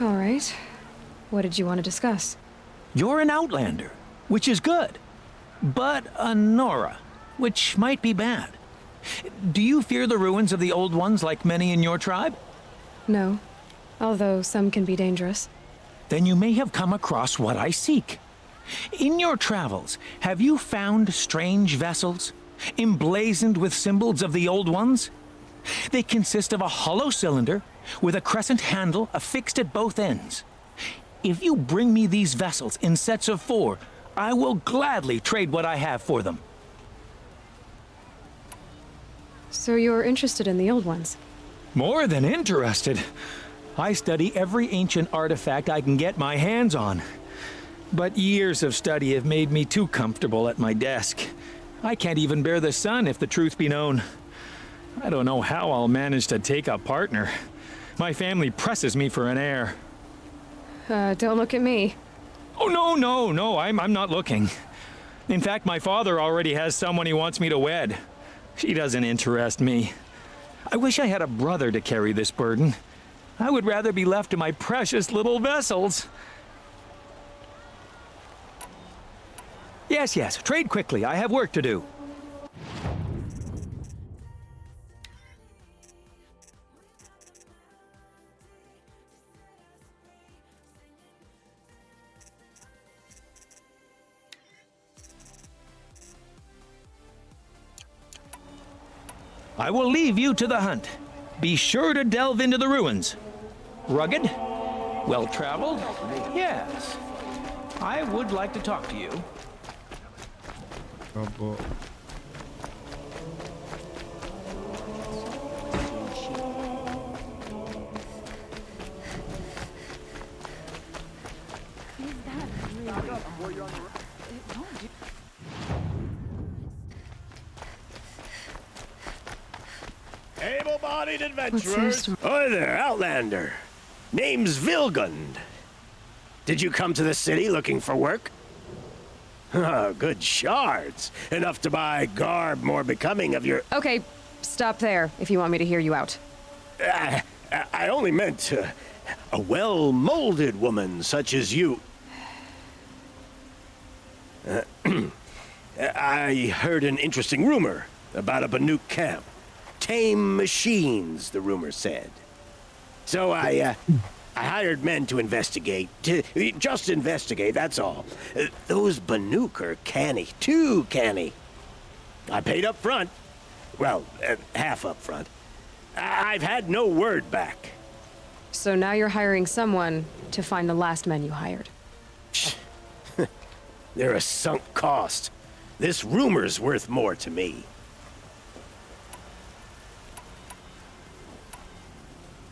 All right. What did you want to discuss? You're an outlander, which is good. But a Nora, which might be bad. Do you fear the ruins of the Old Ones like many in your tribe? No. Although some can be dangerous. Then you may have come across what I seek. In your travels, have you found strange vessels, emblazoned with symbols of the Old Ones? They consist of a hollow cylinder with a crescent handle affixed at both ends. If you bring me these vessels in sets of 4, I will gladly trade what I have for them. So you're interested in the Old Ones? More than interested. I study every ancient artifact I can get my hands on. But years of study have made me too comfortable at my desk. I can't even bear the sun, if the truth be known. I don't know how I'll manage to take a partner. My family presses me for an heir. Don't look at me. Oh, no, I'm not looking. In fact, my father already has someone he wants me to wed. She doesn't interest me. I wish I had a brother to carry this burden. I would rather be left to my precious little vessels. Yes, trade quickly. I have work to do. I will leave you to the hunt. Be sure to delve into the ruins. Rugged? Well-traveled? Yes. I would like to talk to you. Trouble. Able-bodied adventurers. Hi there, Outlander. Name's Vilgund. Did you come to the city looking for work? Good shards. Enough to buy garb more becoming of your... Okay, stop there if you want me to hear you out. I only meant a well-molded woman such as you. I heard an interesting rumor about a Banuk camp. Tame machines, the rumor said. So I hired men to investigate. Just investigate, that's all. Those Banuk are canny. Too canny. I paid up front. Well, half up front. I've had no word back. So now you're hiring someone to find the last men you hired. They're a sunk cost. This rumor's worth more to me.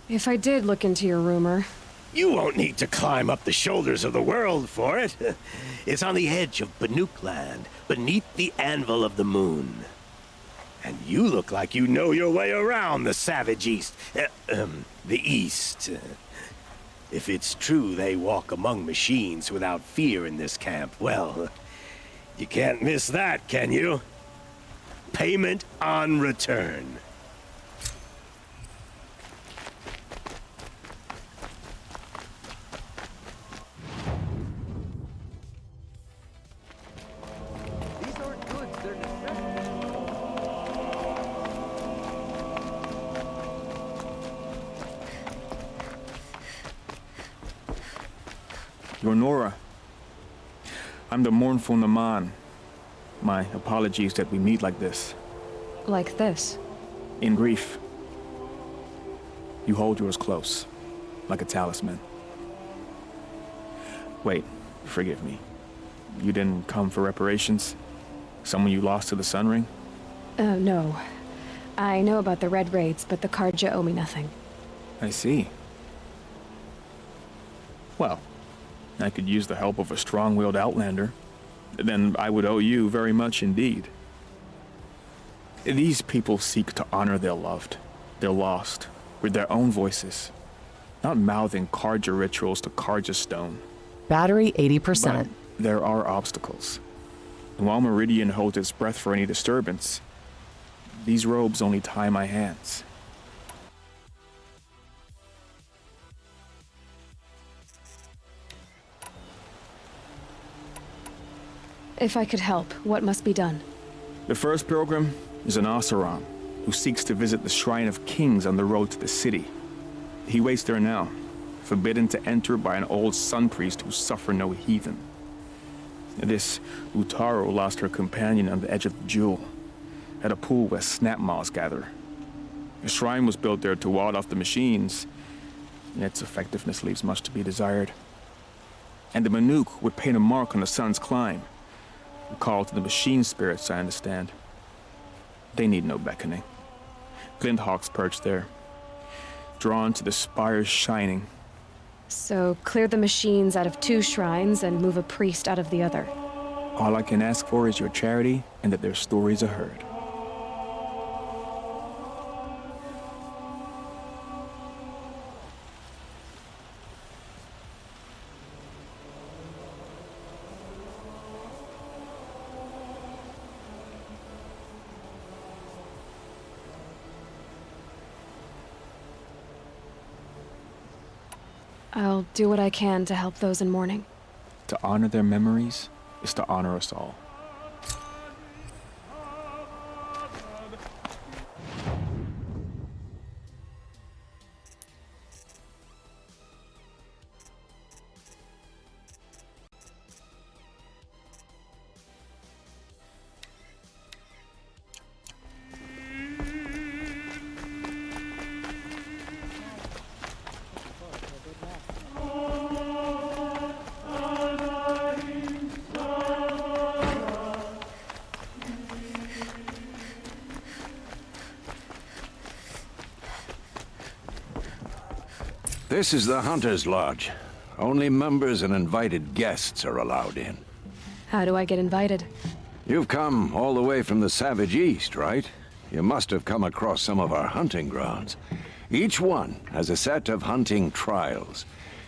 If I did look into your rumor... You won't need to climb up the shoulders of the world for it. It's on the edge of Banuk land, beneath the anvil of the moon. And you look like you know your way around the savage east. The east. If it's true they walk among machines without fear in this camp, well, you can't miss that, can you? Payment on return. You're Nora. I'm the mournful Naman. My apologies that we meet like this. Like this? In grief. You hold yours close, like a talisman. Wait, forgive me. You didn't come for reparations? Someone you lost to the Sun Ring? No. I know about the Red Raids, but the Carja owe me nothing. I see. Well, I could use the help of a strong-willed outlander. Then I would owe you very much indeed. These people seek to honor their loved, their lost, with their own voices, not mouthing Carja rituals to Carja stone. Battery 80%. But there are obstacles. And while Meridian holds its breath for any disturbance, these robes only tie my hands. If I could help, what must be done? The first pilgrim is an Oseram who seeks to visit the Shrine of Kings on the road to the city. He waits there now, forbidden to enter by an old sun priest who suffer no heathen. This Utaro lost her companion on the edge of the Jewel, at a pool where snap moths gather. A shrine was built there to ward off the machines, and its effectiveness leaves much to be desired. And the Banuk would paint a mark on the sun's climb, a call to the machine spirits, I understand. They need no beckoning. Glinthawks perch there, drawn to the spires shining. So clear the machines out of 2 shrines and move a priest out of the other. All I can ask for is your charity and that their stories are heard. I'll do what I can to help those in mourning. To honor their memories is to honor us all. This is the Hunter's Lodge. Only members and invited guests are allowed in. How do I get invited? You've come all the way from the Savage East, right? You must have come across some of our hunting grounds. Each one has a set of hunting trials.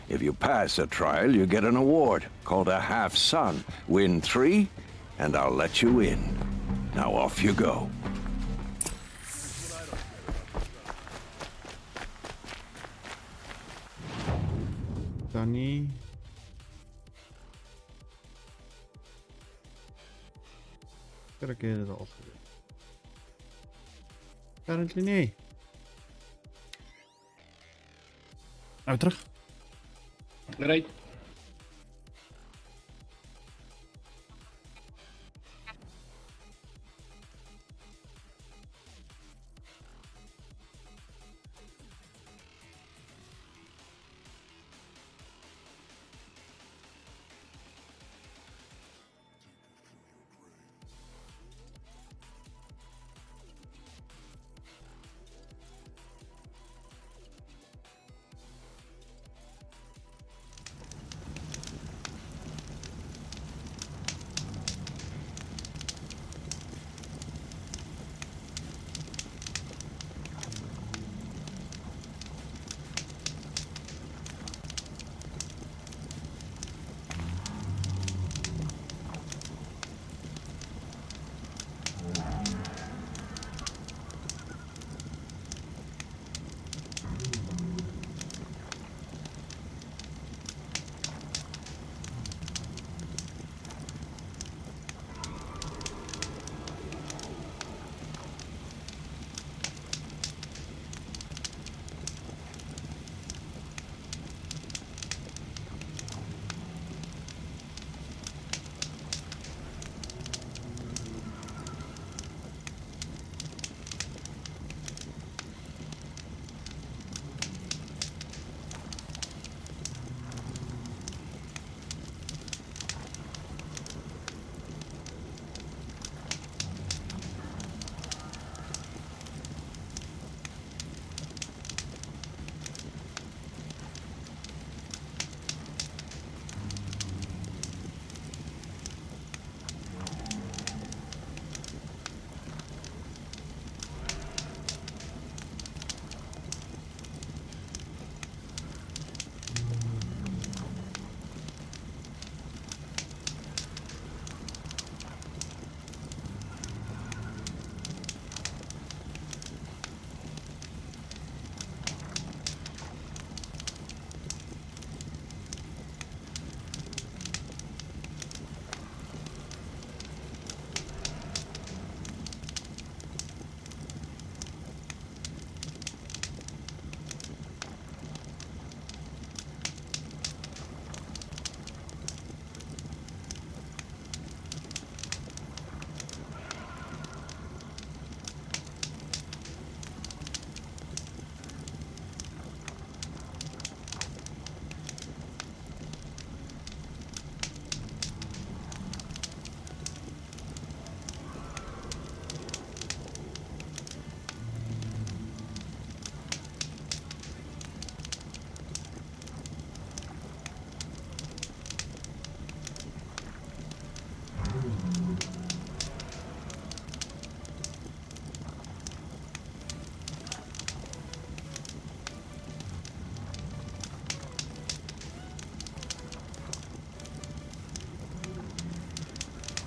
If you pass a trial, you get an award called a half-sun. Win 3, and I'll let you in. Now off you go. Danny. Kijk eerder al gebeurd. Apparently niet. Nou terug. Right.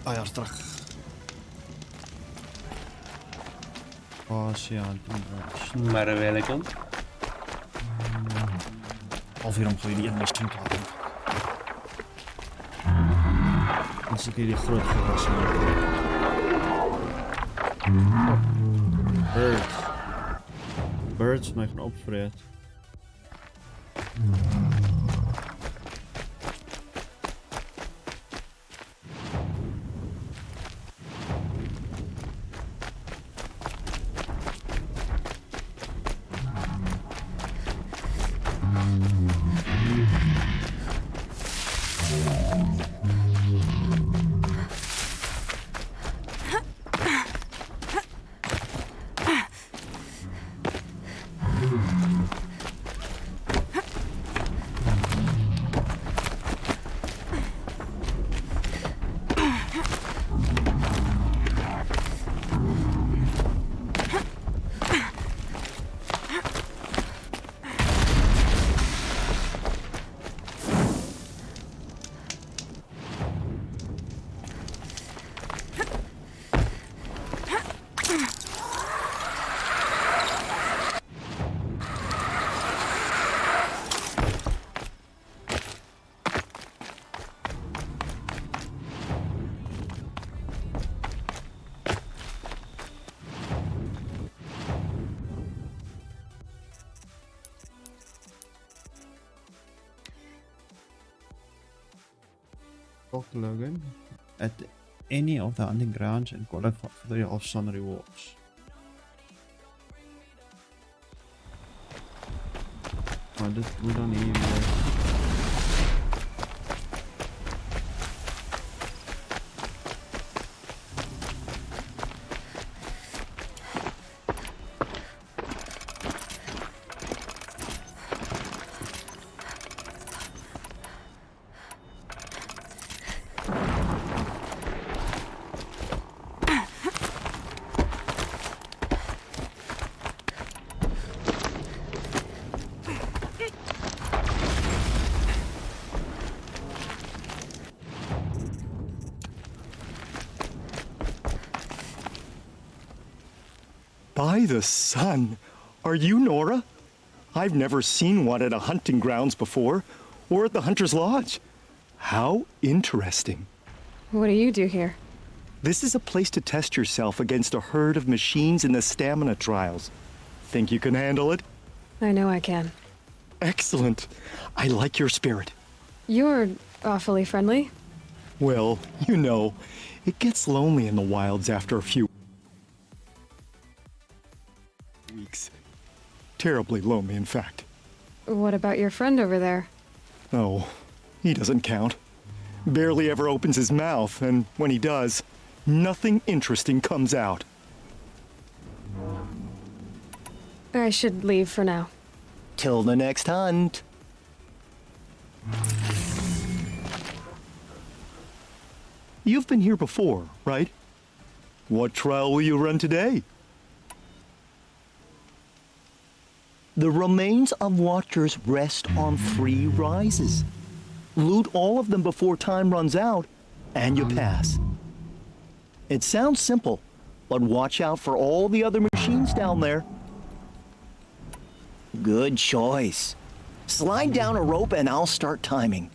Ah ja, terug. Pas, ja, maar welkom. Half uur om gewoon die machine te halen. Dan zie ik hier die grote gewassen. Birds. Birds mij gaan opvreten. Talk to Logan at any of the hunting grounds and qualify for the off-sun rewards. Dit moet dan hier weer. By the sun! Are you Nora? I've never seen one at a hunting grounds before, or at the Hunter's Lodge. How interesting. What do you do here? This is a place to test yourself against a herd of machines in the stamina trials. Think you can handle it? I know I can. Excellent. I like your spirit. You're awfully friendly. Well, you know, it gets lonely in the wilds after a few weeks. Terribly lonely, in fact. What about your friend over there? Oh, he doesn't count. Barely ever opens his mouth, and when he does, nothing interesting comes out. I should leave for now. Till the next hunt. You've been here before, right? What trial will you run today? The remains of Watchers rest on 3 rises. Loot all of them before time runs out, and you pass. It sounds simple, but watch out for all the other machines down there. Good choice. Slide down a rope and I'll start timing.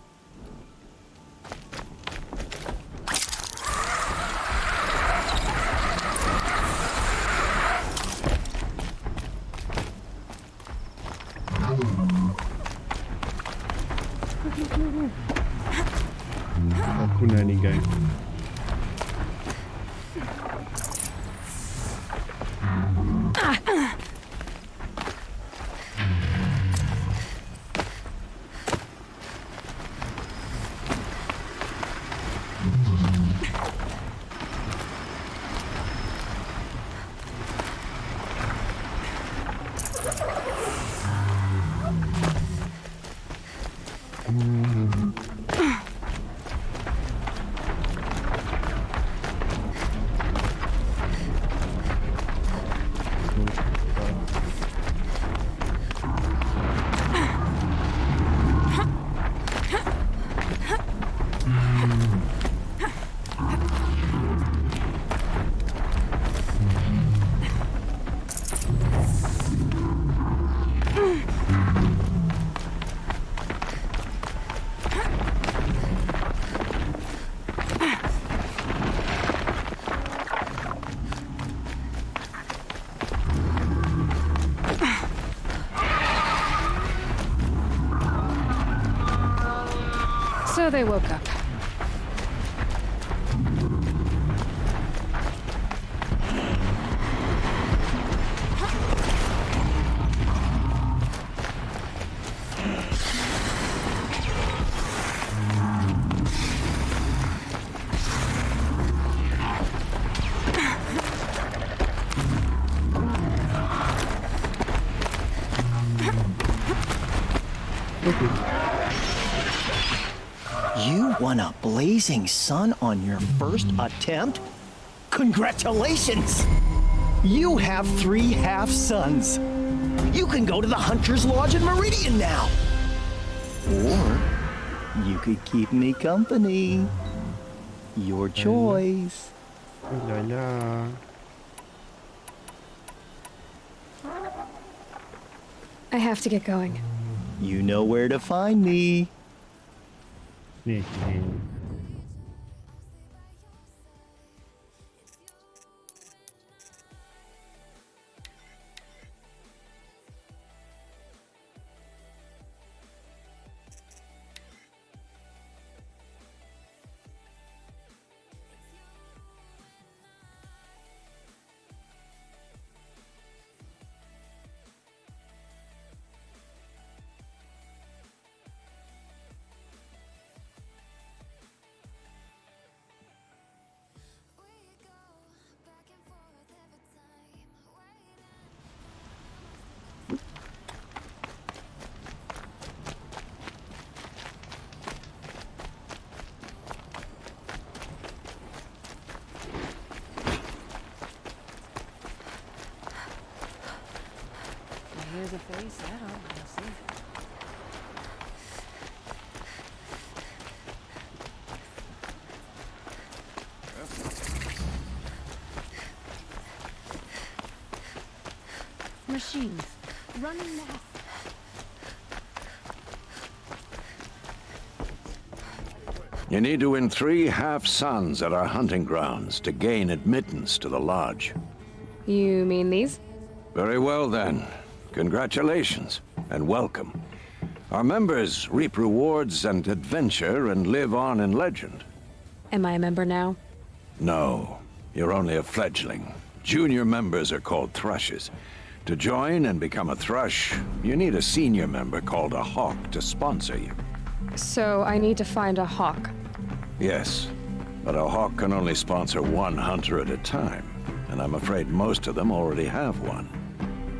Hakuna any game. So they woke up. You won a blazing sun on your first attempt? Congratulations! You have 3 half-suns. You can go to the Hunter's Lodge in Meridian now. Or you could keep me company. Your choice. La la. I have to get going. You know where to find me. there's a face, I don't know. I'll see. Machines. Running mass. You need to win 3 half-suns at our hunting grounds to gain admittance to the lodge. You mean these? Very well, then. Congratulations, and welcome. Our members reap rewards and adventure and live on in legend. Am I a member now? No, you're only a fledgling. Junior members are called thrushes. To join and become a thrush, you need a senior member called a hawk to sponsor you. So I need to find a hawk. Yes, but a hawk can only sponsor 1 hunter at a time, and I'm afraid most of them already have one.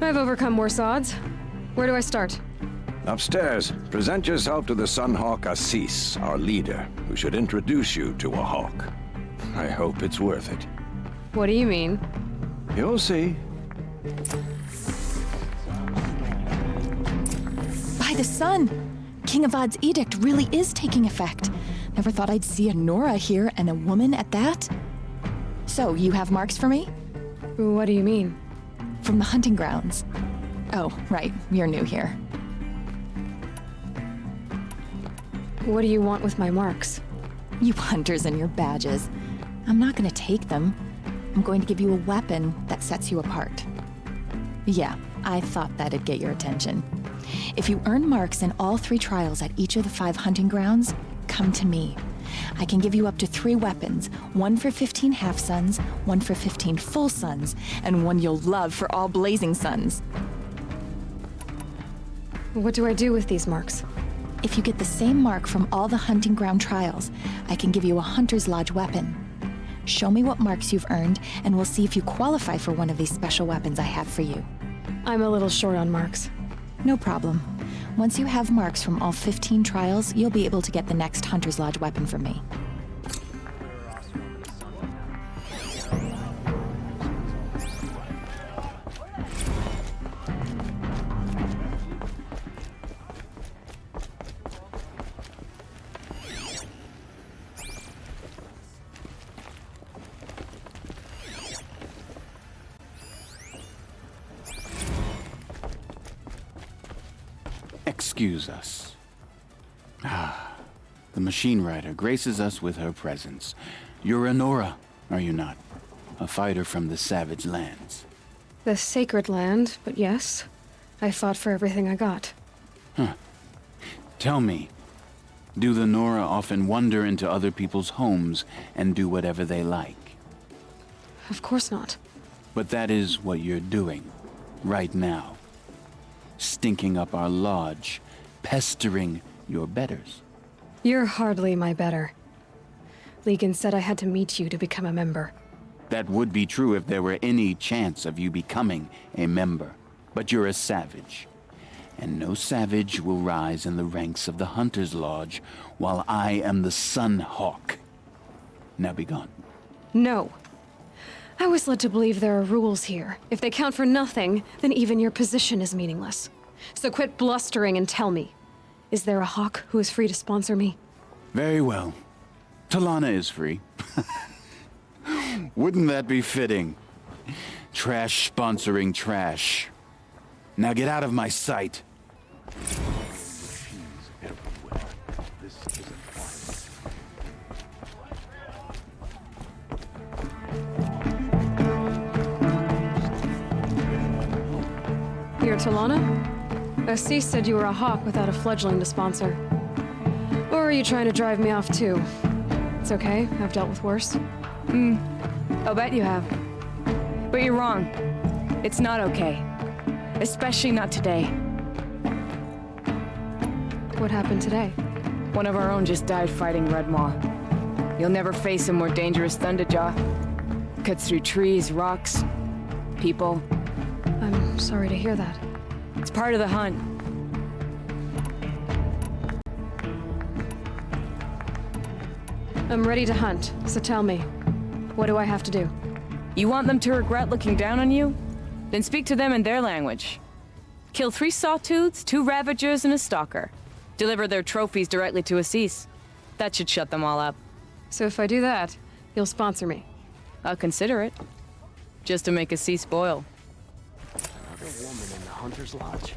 I've overcome worse odds. Where do I start? Upstairs, present yourself to the Sunhawk Assis, our leader, who should introduce you to a hawk. I hope it's worth it. What do you mean? You'll see. By the sun! King Avad's edict really is taking effect. Never thought I'd see a Nora here, and a woman at that. So, you have marks for me? What do you mean? From the hunting grounds. Oh, right, you're new here. What do you want with my marks? You hunters and your badges. I'm not gonna take them. I'm going to give you a weapon that sets you apart. Yeah, I thought that'd get your attention. If you earn marks in all 3 trials at each of the 5 hunting grounds, come to me. I can give you up to 3 weapons, 1 for 15 half-suns, 1 for 15 full suns, and 1 you'll love for all blazing suns. What do I do with these marks? If you get the same mark from all the hunting ground trials, I can give you a Hunter's Lodge weapon. Show me what marks you've earned, and we'll see if you qualify for one of these special weapons I have for you. I'm a little short on marks. No problem. Once you have marks from all 15 trials, you'll be able to get the next Hunter's Lodge weapon from me. Excuse us. The machine rider graces us with her presence. You're a Nora, are you not? A fighter from the savage lands. The sacred land, but yes. I fought for everything I got. Huh. Tell me, do the Nora often wander into other people's homes and do whatever they like? Of course not. But that is what you're doing, right now. Stinking up our lodge, pestering your betters. You're hardly my better. Legan said I had to meet you to become a member. That would be true if there were any chance of you becoming a member. But you're a savage. And no savage will rise in the ranks of the Hunter's Lodge while I am the Sun Hawk. Now be gone. No. I was led to believe there are rules here. If they count for nothing, then even your position is meaningless. So quit blustering and tell me. Is there a hawk who is free to sponsor me? Very well. Talana is free. Wouldn't that be fitting? Trash sponsoring trash. Now get out of my sight. You're Talana? Assis said you were a hawk without a fledgling to sponsor. Or are you trying to drive me off too? It's okay, I've dealt with worse. I'll bet you have. But you're wrong. It's not okay. Especially not today. What happened today? One of our own just died fighting Red Maw. You'll never face a more dangerous Thunderjaw. Cuts through trees, rocks, people. I'm sorry to hear that. It's part of the hunt. I'm ready to hunt, so tell me, what do I have to do? You want them to regret looking down on you? Then speak to them in their language. Kill 3 sawtooths, 2 ravagers, and a stalker. Deliver their trophies directly to Assis. That should shut them all up. So if I do that, you'll sponsor me? I'll consider it. Just to make Assis boil. Another woman in the Hunter's Lodge.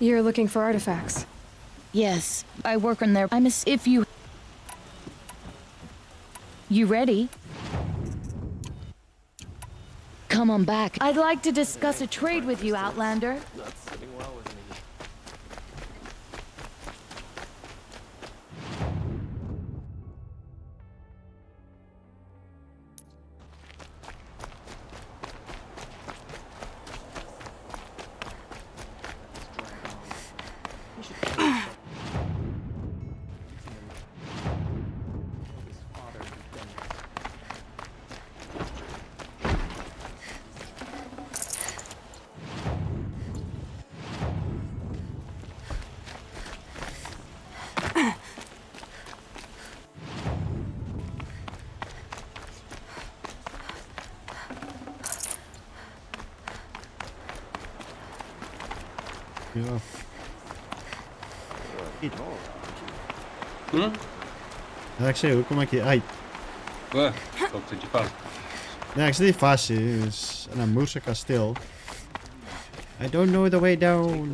You're looking for artifacts? Yes, I work on their... if you... You ready? Come on back. I'd like to discuss a trade with you, Outlander. Not sitting well with me. Ja. Ja, ek sê, hoe kom ek hier uit? O, dalk sit jy vas. Nee, ek sit nie vas nie, is in 'n moerse kasteel. I don't know the way down.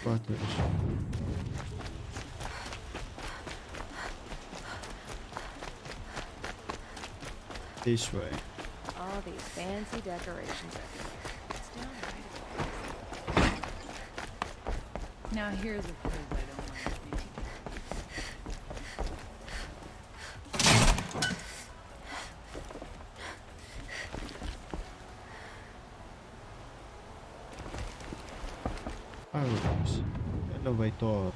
Wat is? This way. All these fancy decorations everywhere. It's downright. Now here's a place I don't mind being. Fireworks. Elevator.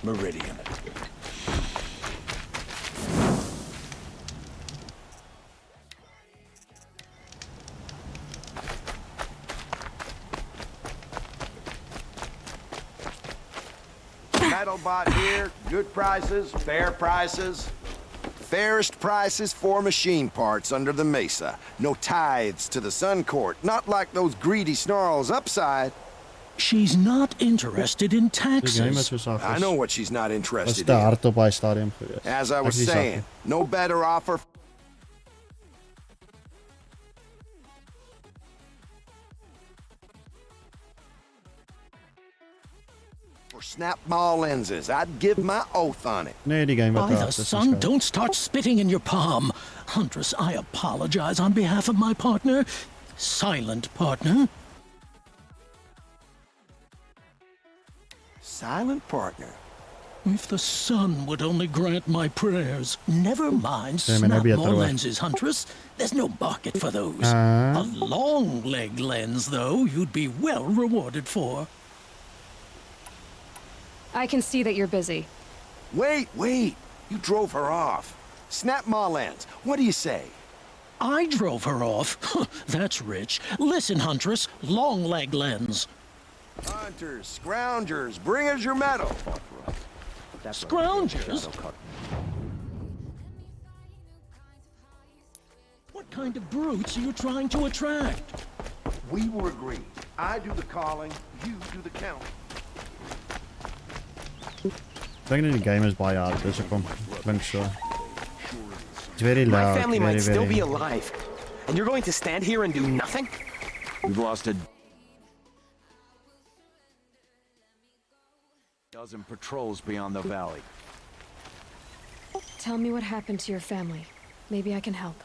Meridian. Idle bought here, good prices, fair prices. Fairest prices for machine parts under the mesa. No tithes to the Sun Court, not like those greedy snarls upside. She's not interested in taxes. I know what she's not Was interested te in. hard op hy stadium gewees. As I Ek was die zag saying, nie. no better offer. For snap ball lenses, I'd give my oath on it. Nee, die game wat By te the hard is. sun, don't start spitting in your palm. Huntress, I apologize on behalf of my partner. Silent partner. Silent partner? If the sun would only grant my prayers. Never mind Nee, maar nou snap beter more hoor. lenses, Huntress. There's no market for those. Ah. A long leg lens, though, you'd be well rewarded for. I can see that you're busy. Wait. You drove her off. Snap my lens. What do you say? I drove her off. That's rich. Listen, Huntress, long leg lens. Hunters, scroungers, bring us your metal. Scroungers? What kind of brutes are you trying to attract? We were agreed. I do the calling, you do the counting. Ek dink nie die game is baie hard, dus ek kom klink so. It's very loud, My family might still be very... alive, and you're going to stand here and do nothing? We've lost a dozen patrols beyond the valley. Tell me what happened to your family. Maybe I can help.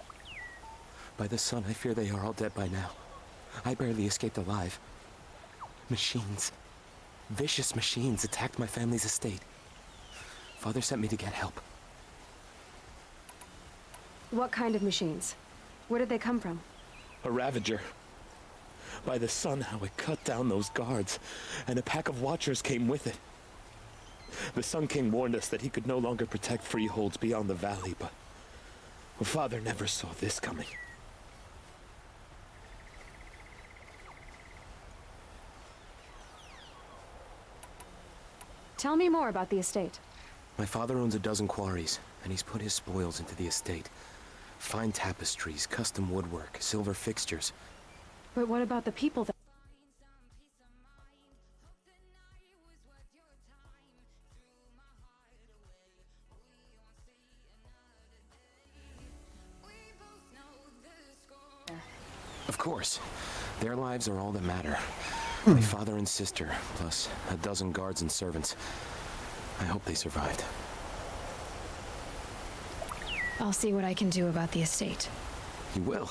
By the sun, I fear they are all dead by now. I barely escaped alive. Machines. Vicious machines attacked my family's estate. Father sent me to get help. What kind of machines? Where did they come from? A Ravager. By the sun, how it cut down those guards, and a pack of watchers came with it. The Sun King warned us that he could no longer protect freeholds beyond the valley, but Father never saw this coming. Tell me more about the estate. My father owns a dozen quarries, and he's put his spoils into the estate. Fine tapestries, custom woodwork, silver fixtures. But what about the people that... Of course. Their lives are all that matter. My father and sister, plus a dozen guards and servants. I hope they survived. I'll see what I can do about the estate. You will?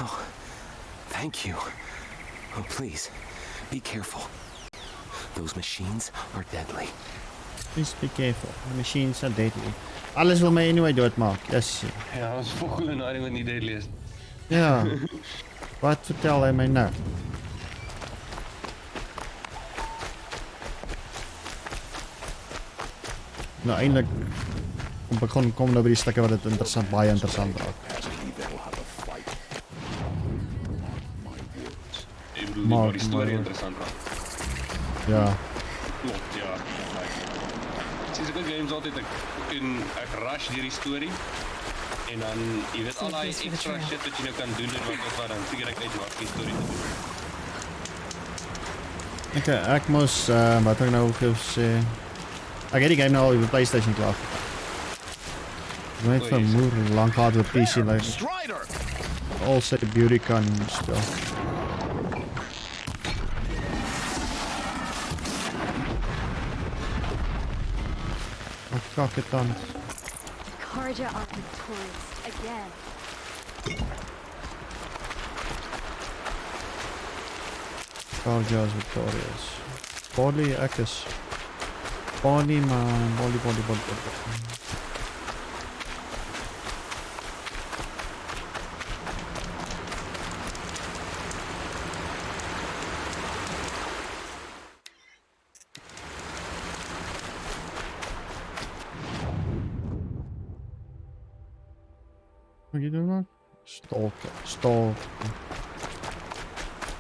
Oh, thank you. Oh, please, be careful. Those machines are deadly. Please be careful. The machines are deadly. Alles wil my anyway doodmaak. Yes. Ja, ons volgende nading wat nie deadly is. Ja. Wat vertel hy my nou? Nou eintlik kom nou by die stukke wat dit interessant, baie interessant raak. Ek bedoel, maar die storie interessant raak. Ja. Klopt, ja. Sies ek games altyd ek rush deur die storie. En dan, jy weet al die extra shit wat jy nou kan doen en wat dan figure ek uit wat die storie te doen. Okay, ek moes, wat ek nou wil sê... Ek het die game nou al op die PlayStation klaar. Ek weet van moer lang gehad op PC like. Al sy beauty kan speel. Wat kak het dan? Karja are victorious again. Karja is victorious. Body, ek is... Body man, body. Wat je doen man? Stalken.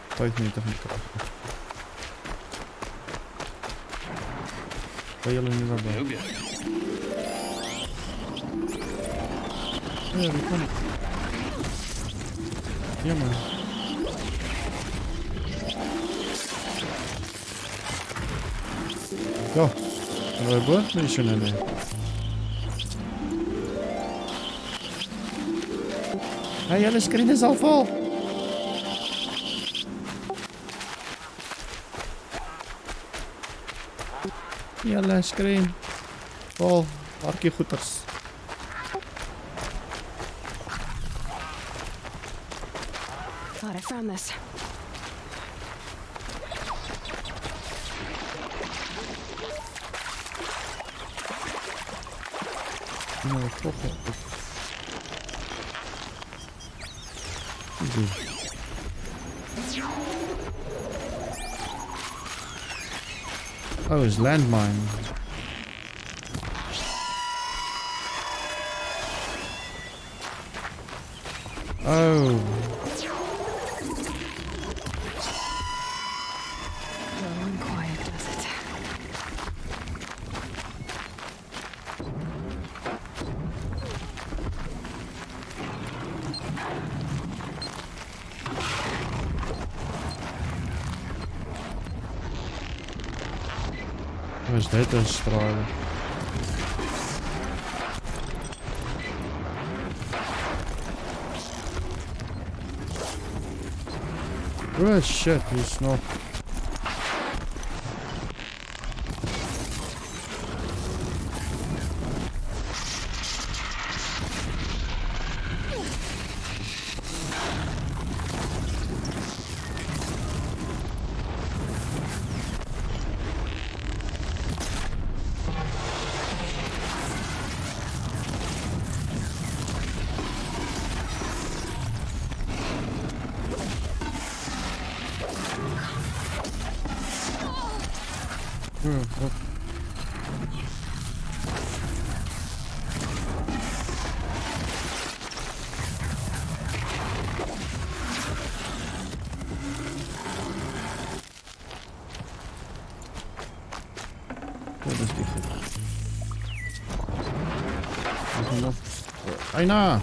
5 minuten van kracht. Bij jullie nu wel bij. Heel bien. Ja, die kan ik. Jammer. Go. Gaan we boord mission hebben. Hey, jullie screen is al vol. Jullie screen. Vol. Hartje goeders. Thought I found this. Nou, toch wel. Oh, it's landmine. Oh. Low and quiet, does it? Wat is dit een stralen? Oh shit, die is nog. Wat? Dat is niet goed. Bijna!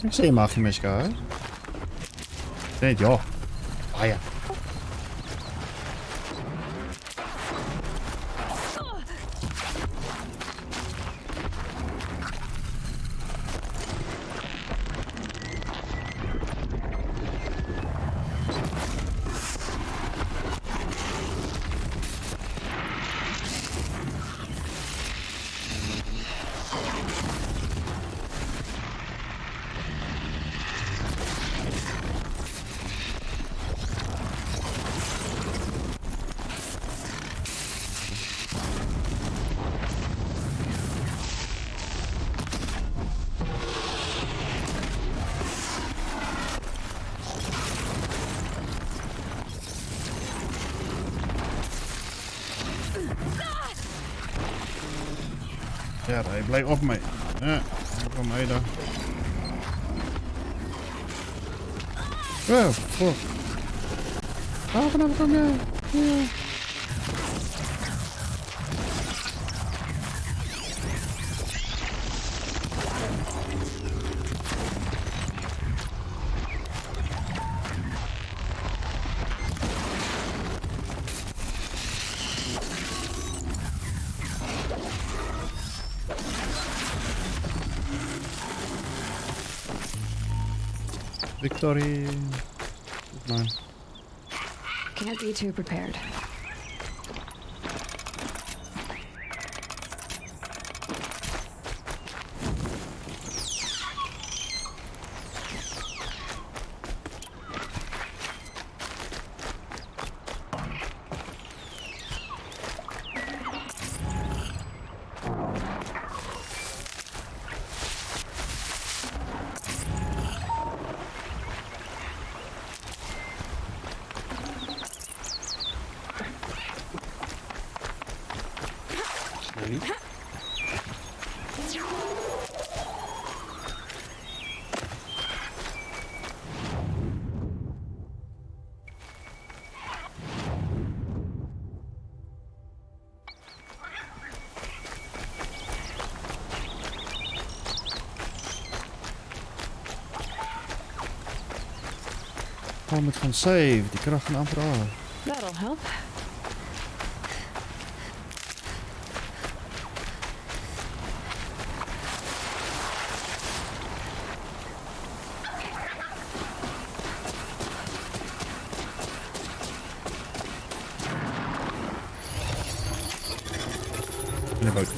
Ik zie hem achter me, hè? Weet je, ah ja. Ja, hij blijft op mij. Ja, kom mij dan. Oh, fuck. Oh, vanaf kom je. Ja. Victory. Nee. Can't be too prepared. Oh, moet gaan save. Die kracht gaan amper af. That'll help. In de boot.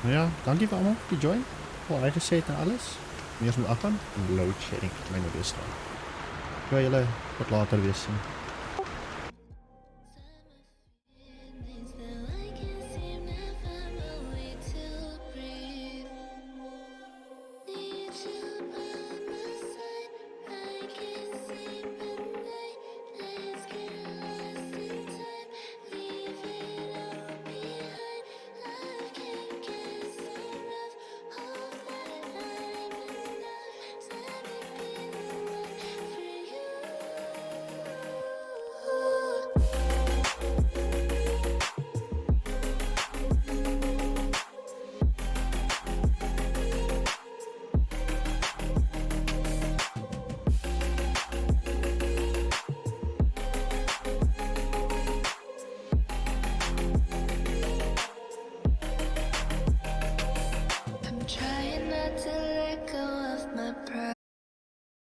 Nou ja, dankjewel allemaal voor de join. Voor uitgezeten en alles. Meer moet afgaan. Load shedding. Mijn best. Ik wil jullie wat later weer zien.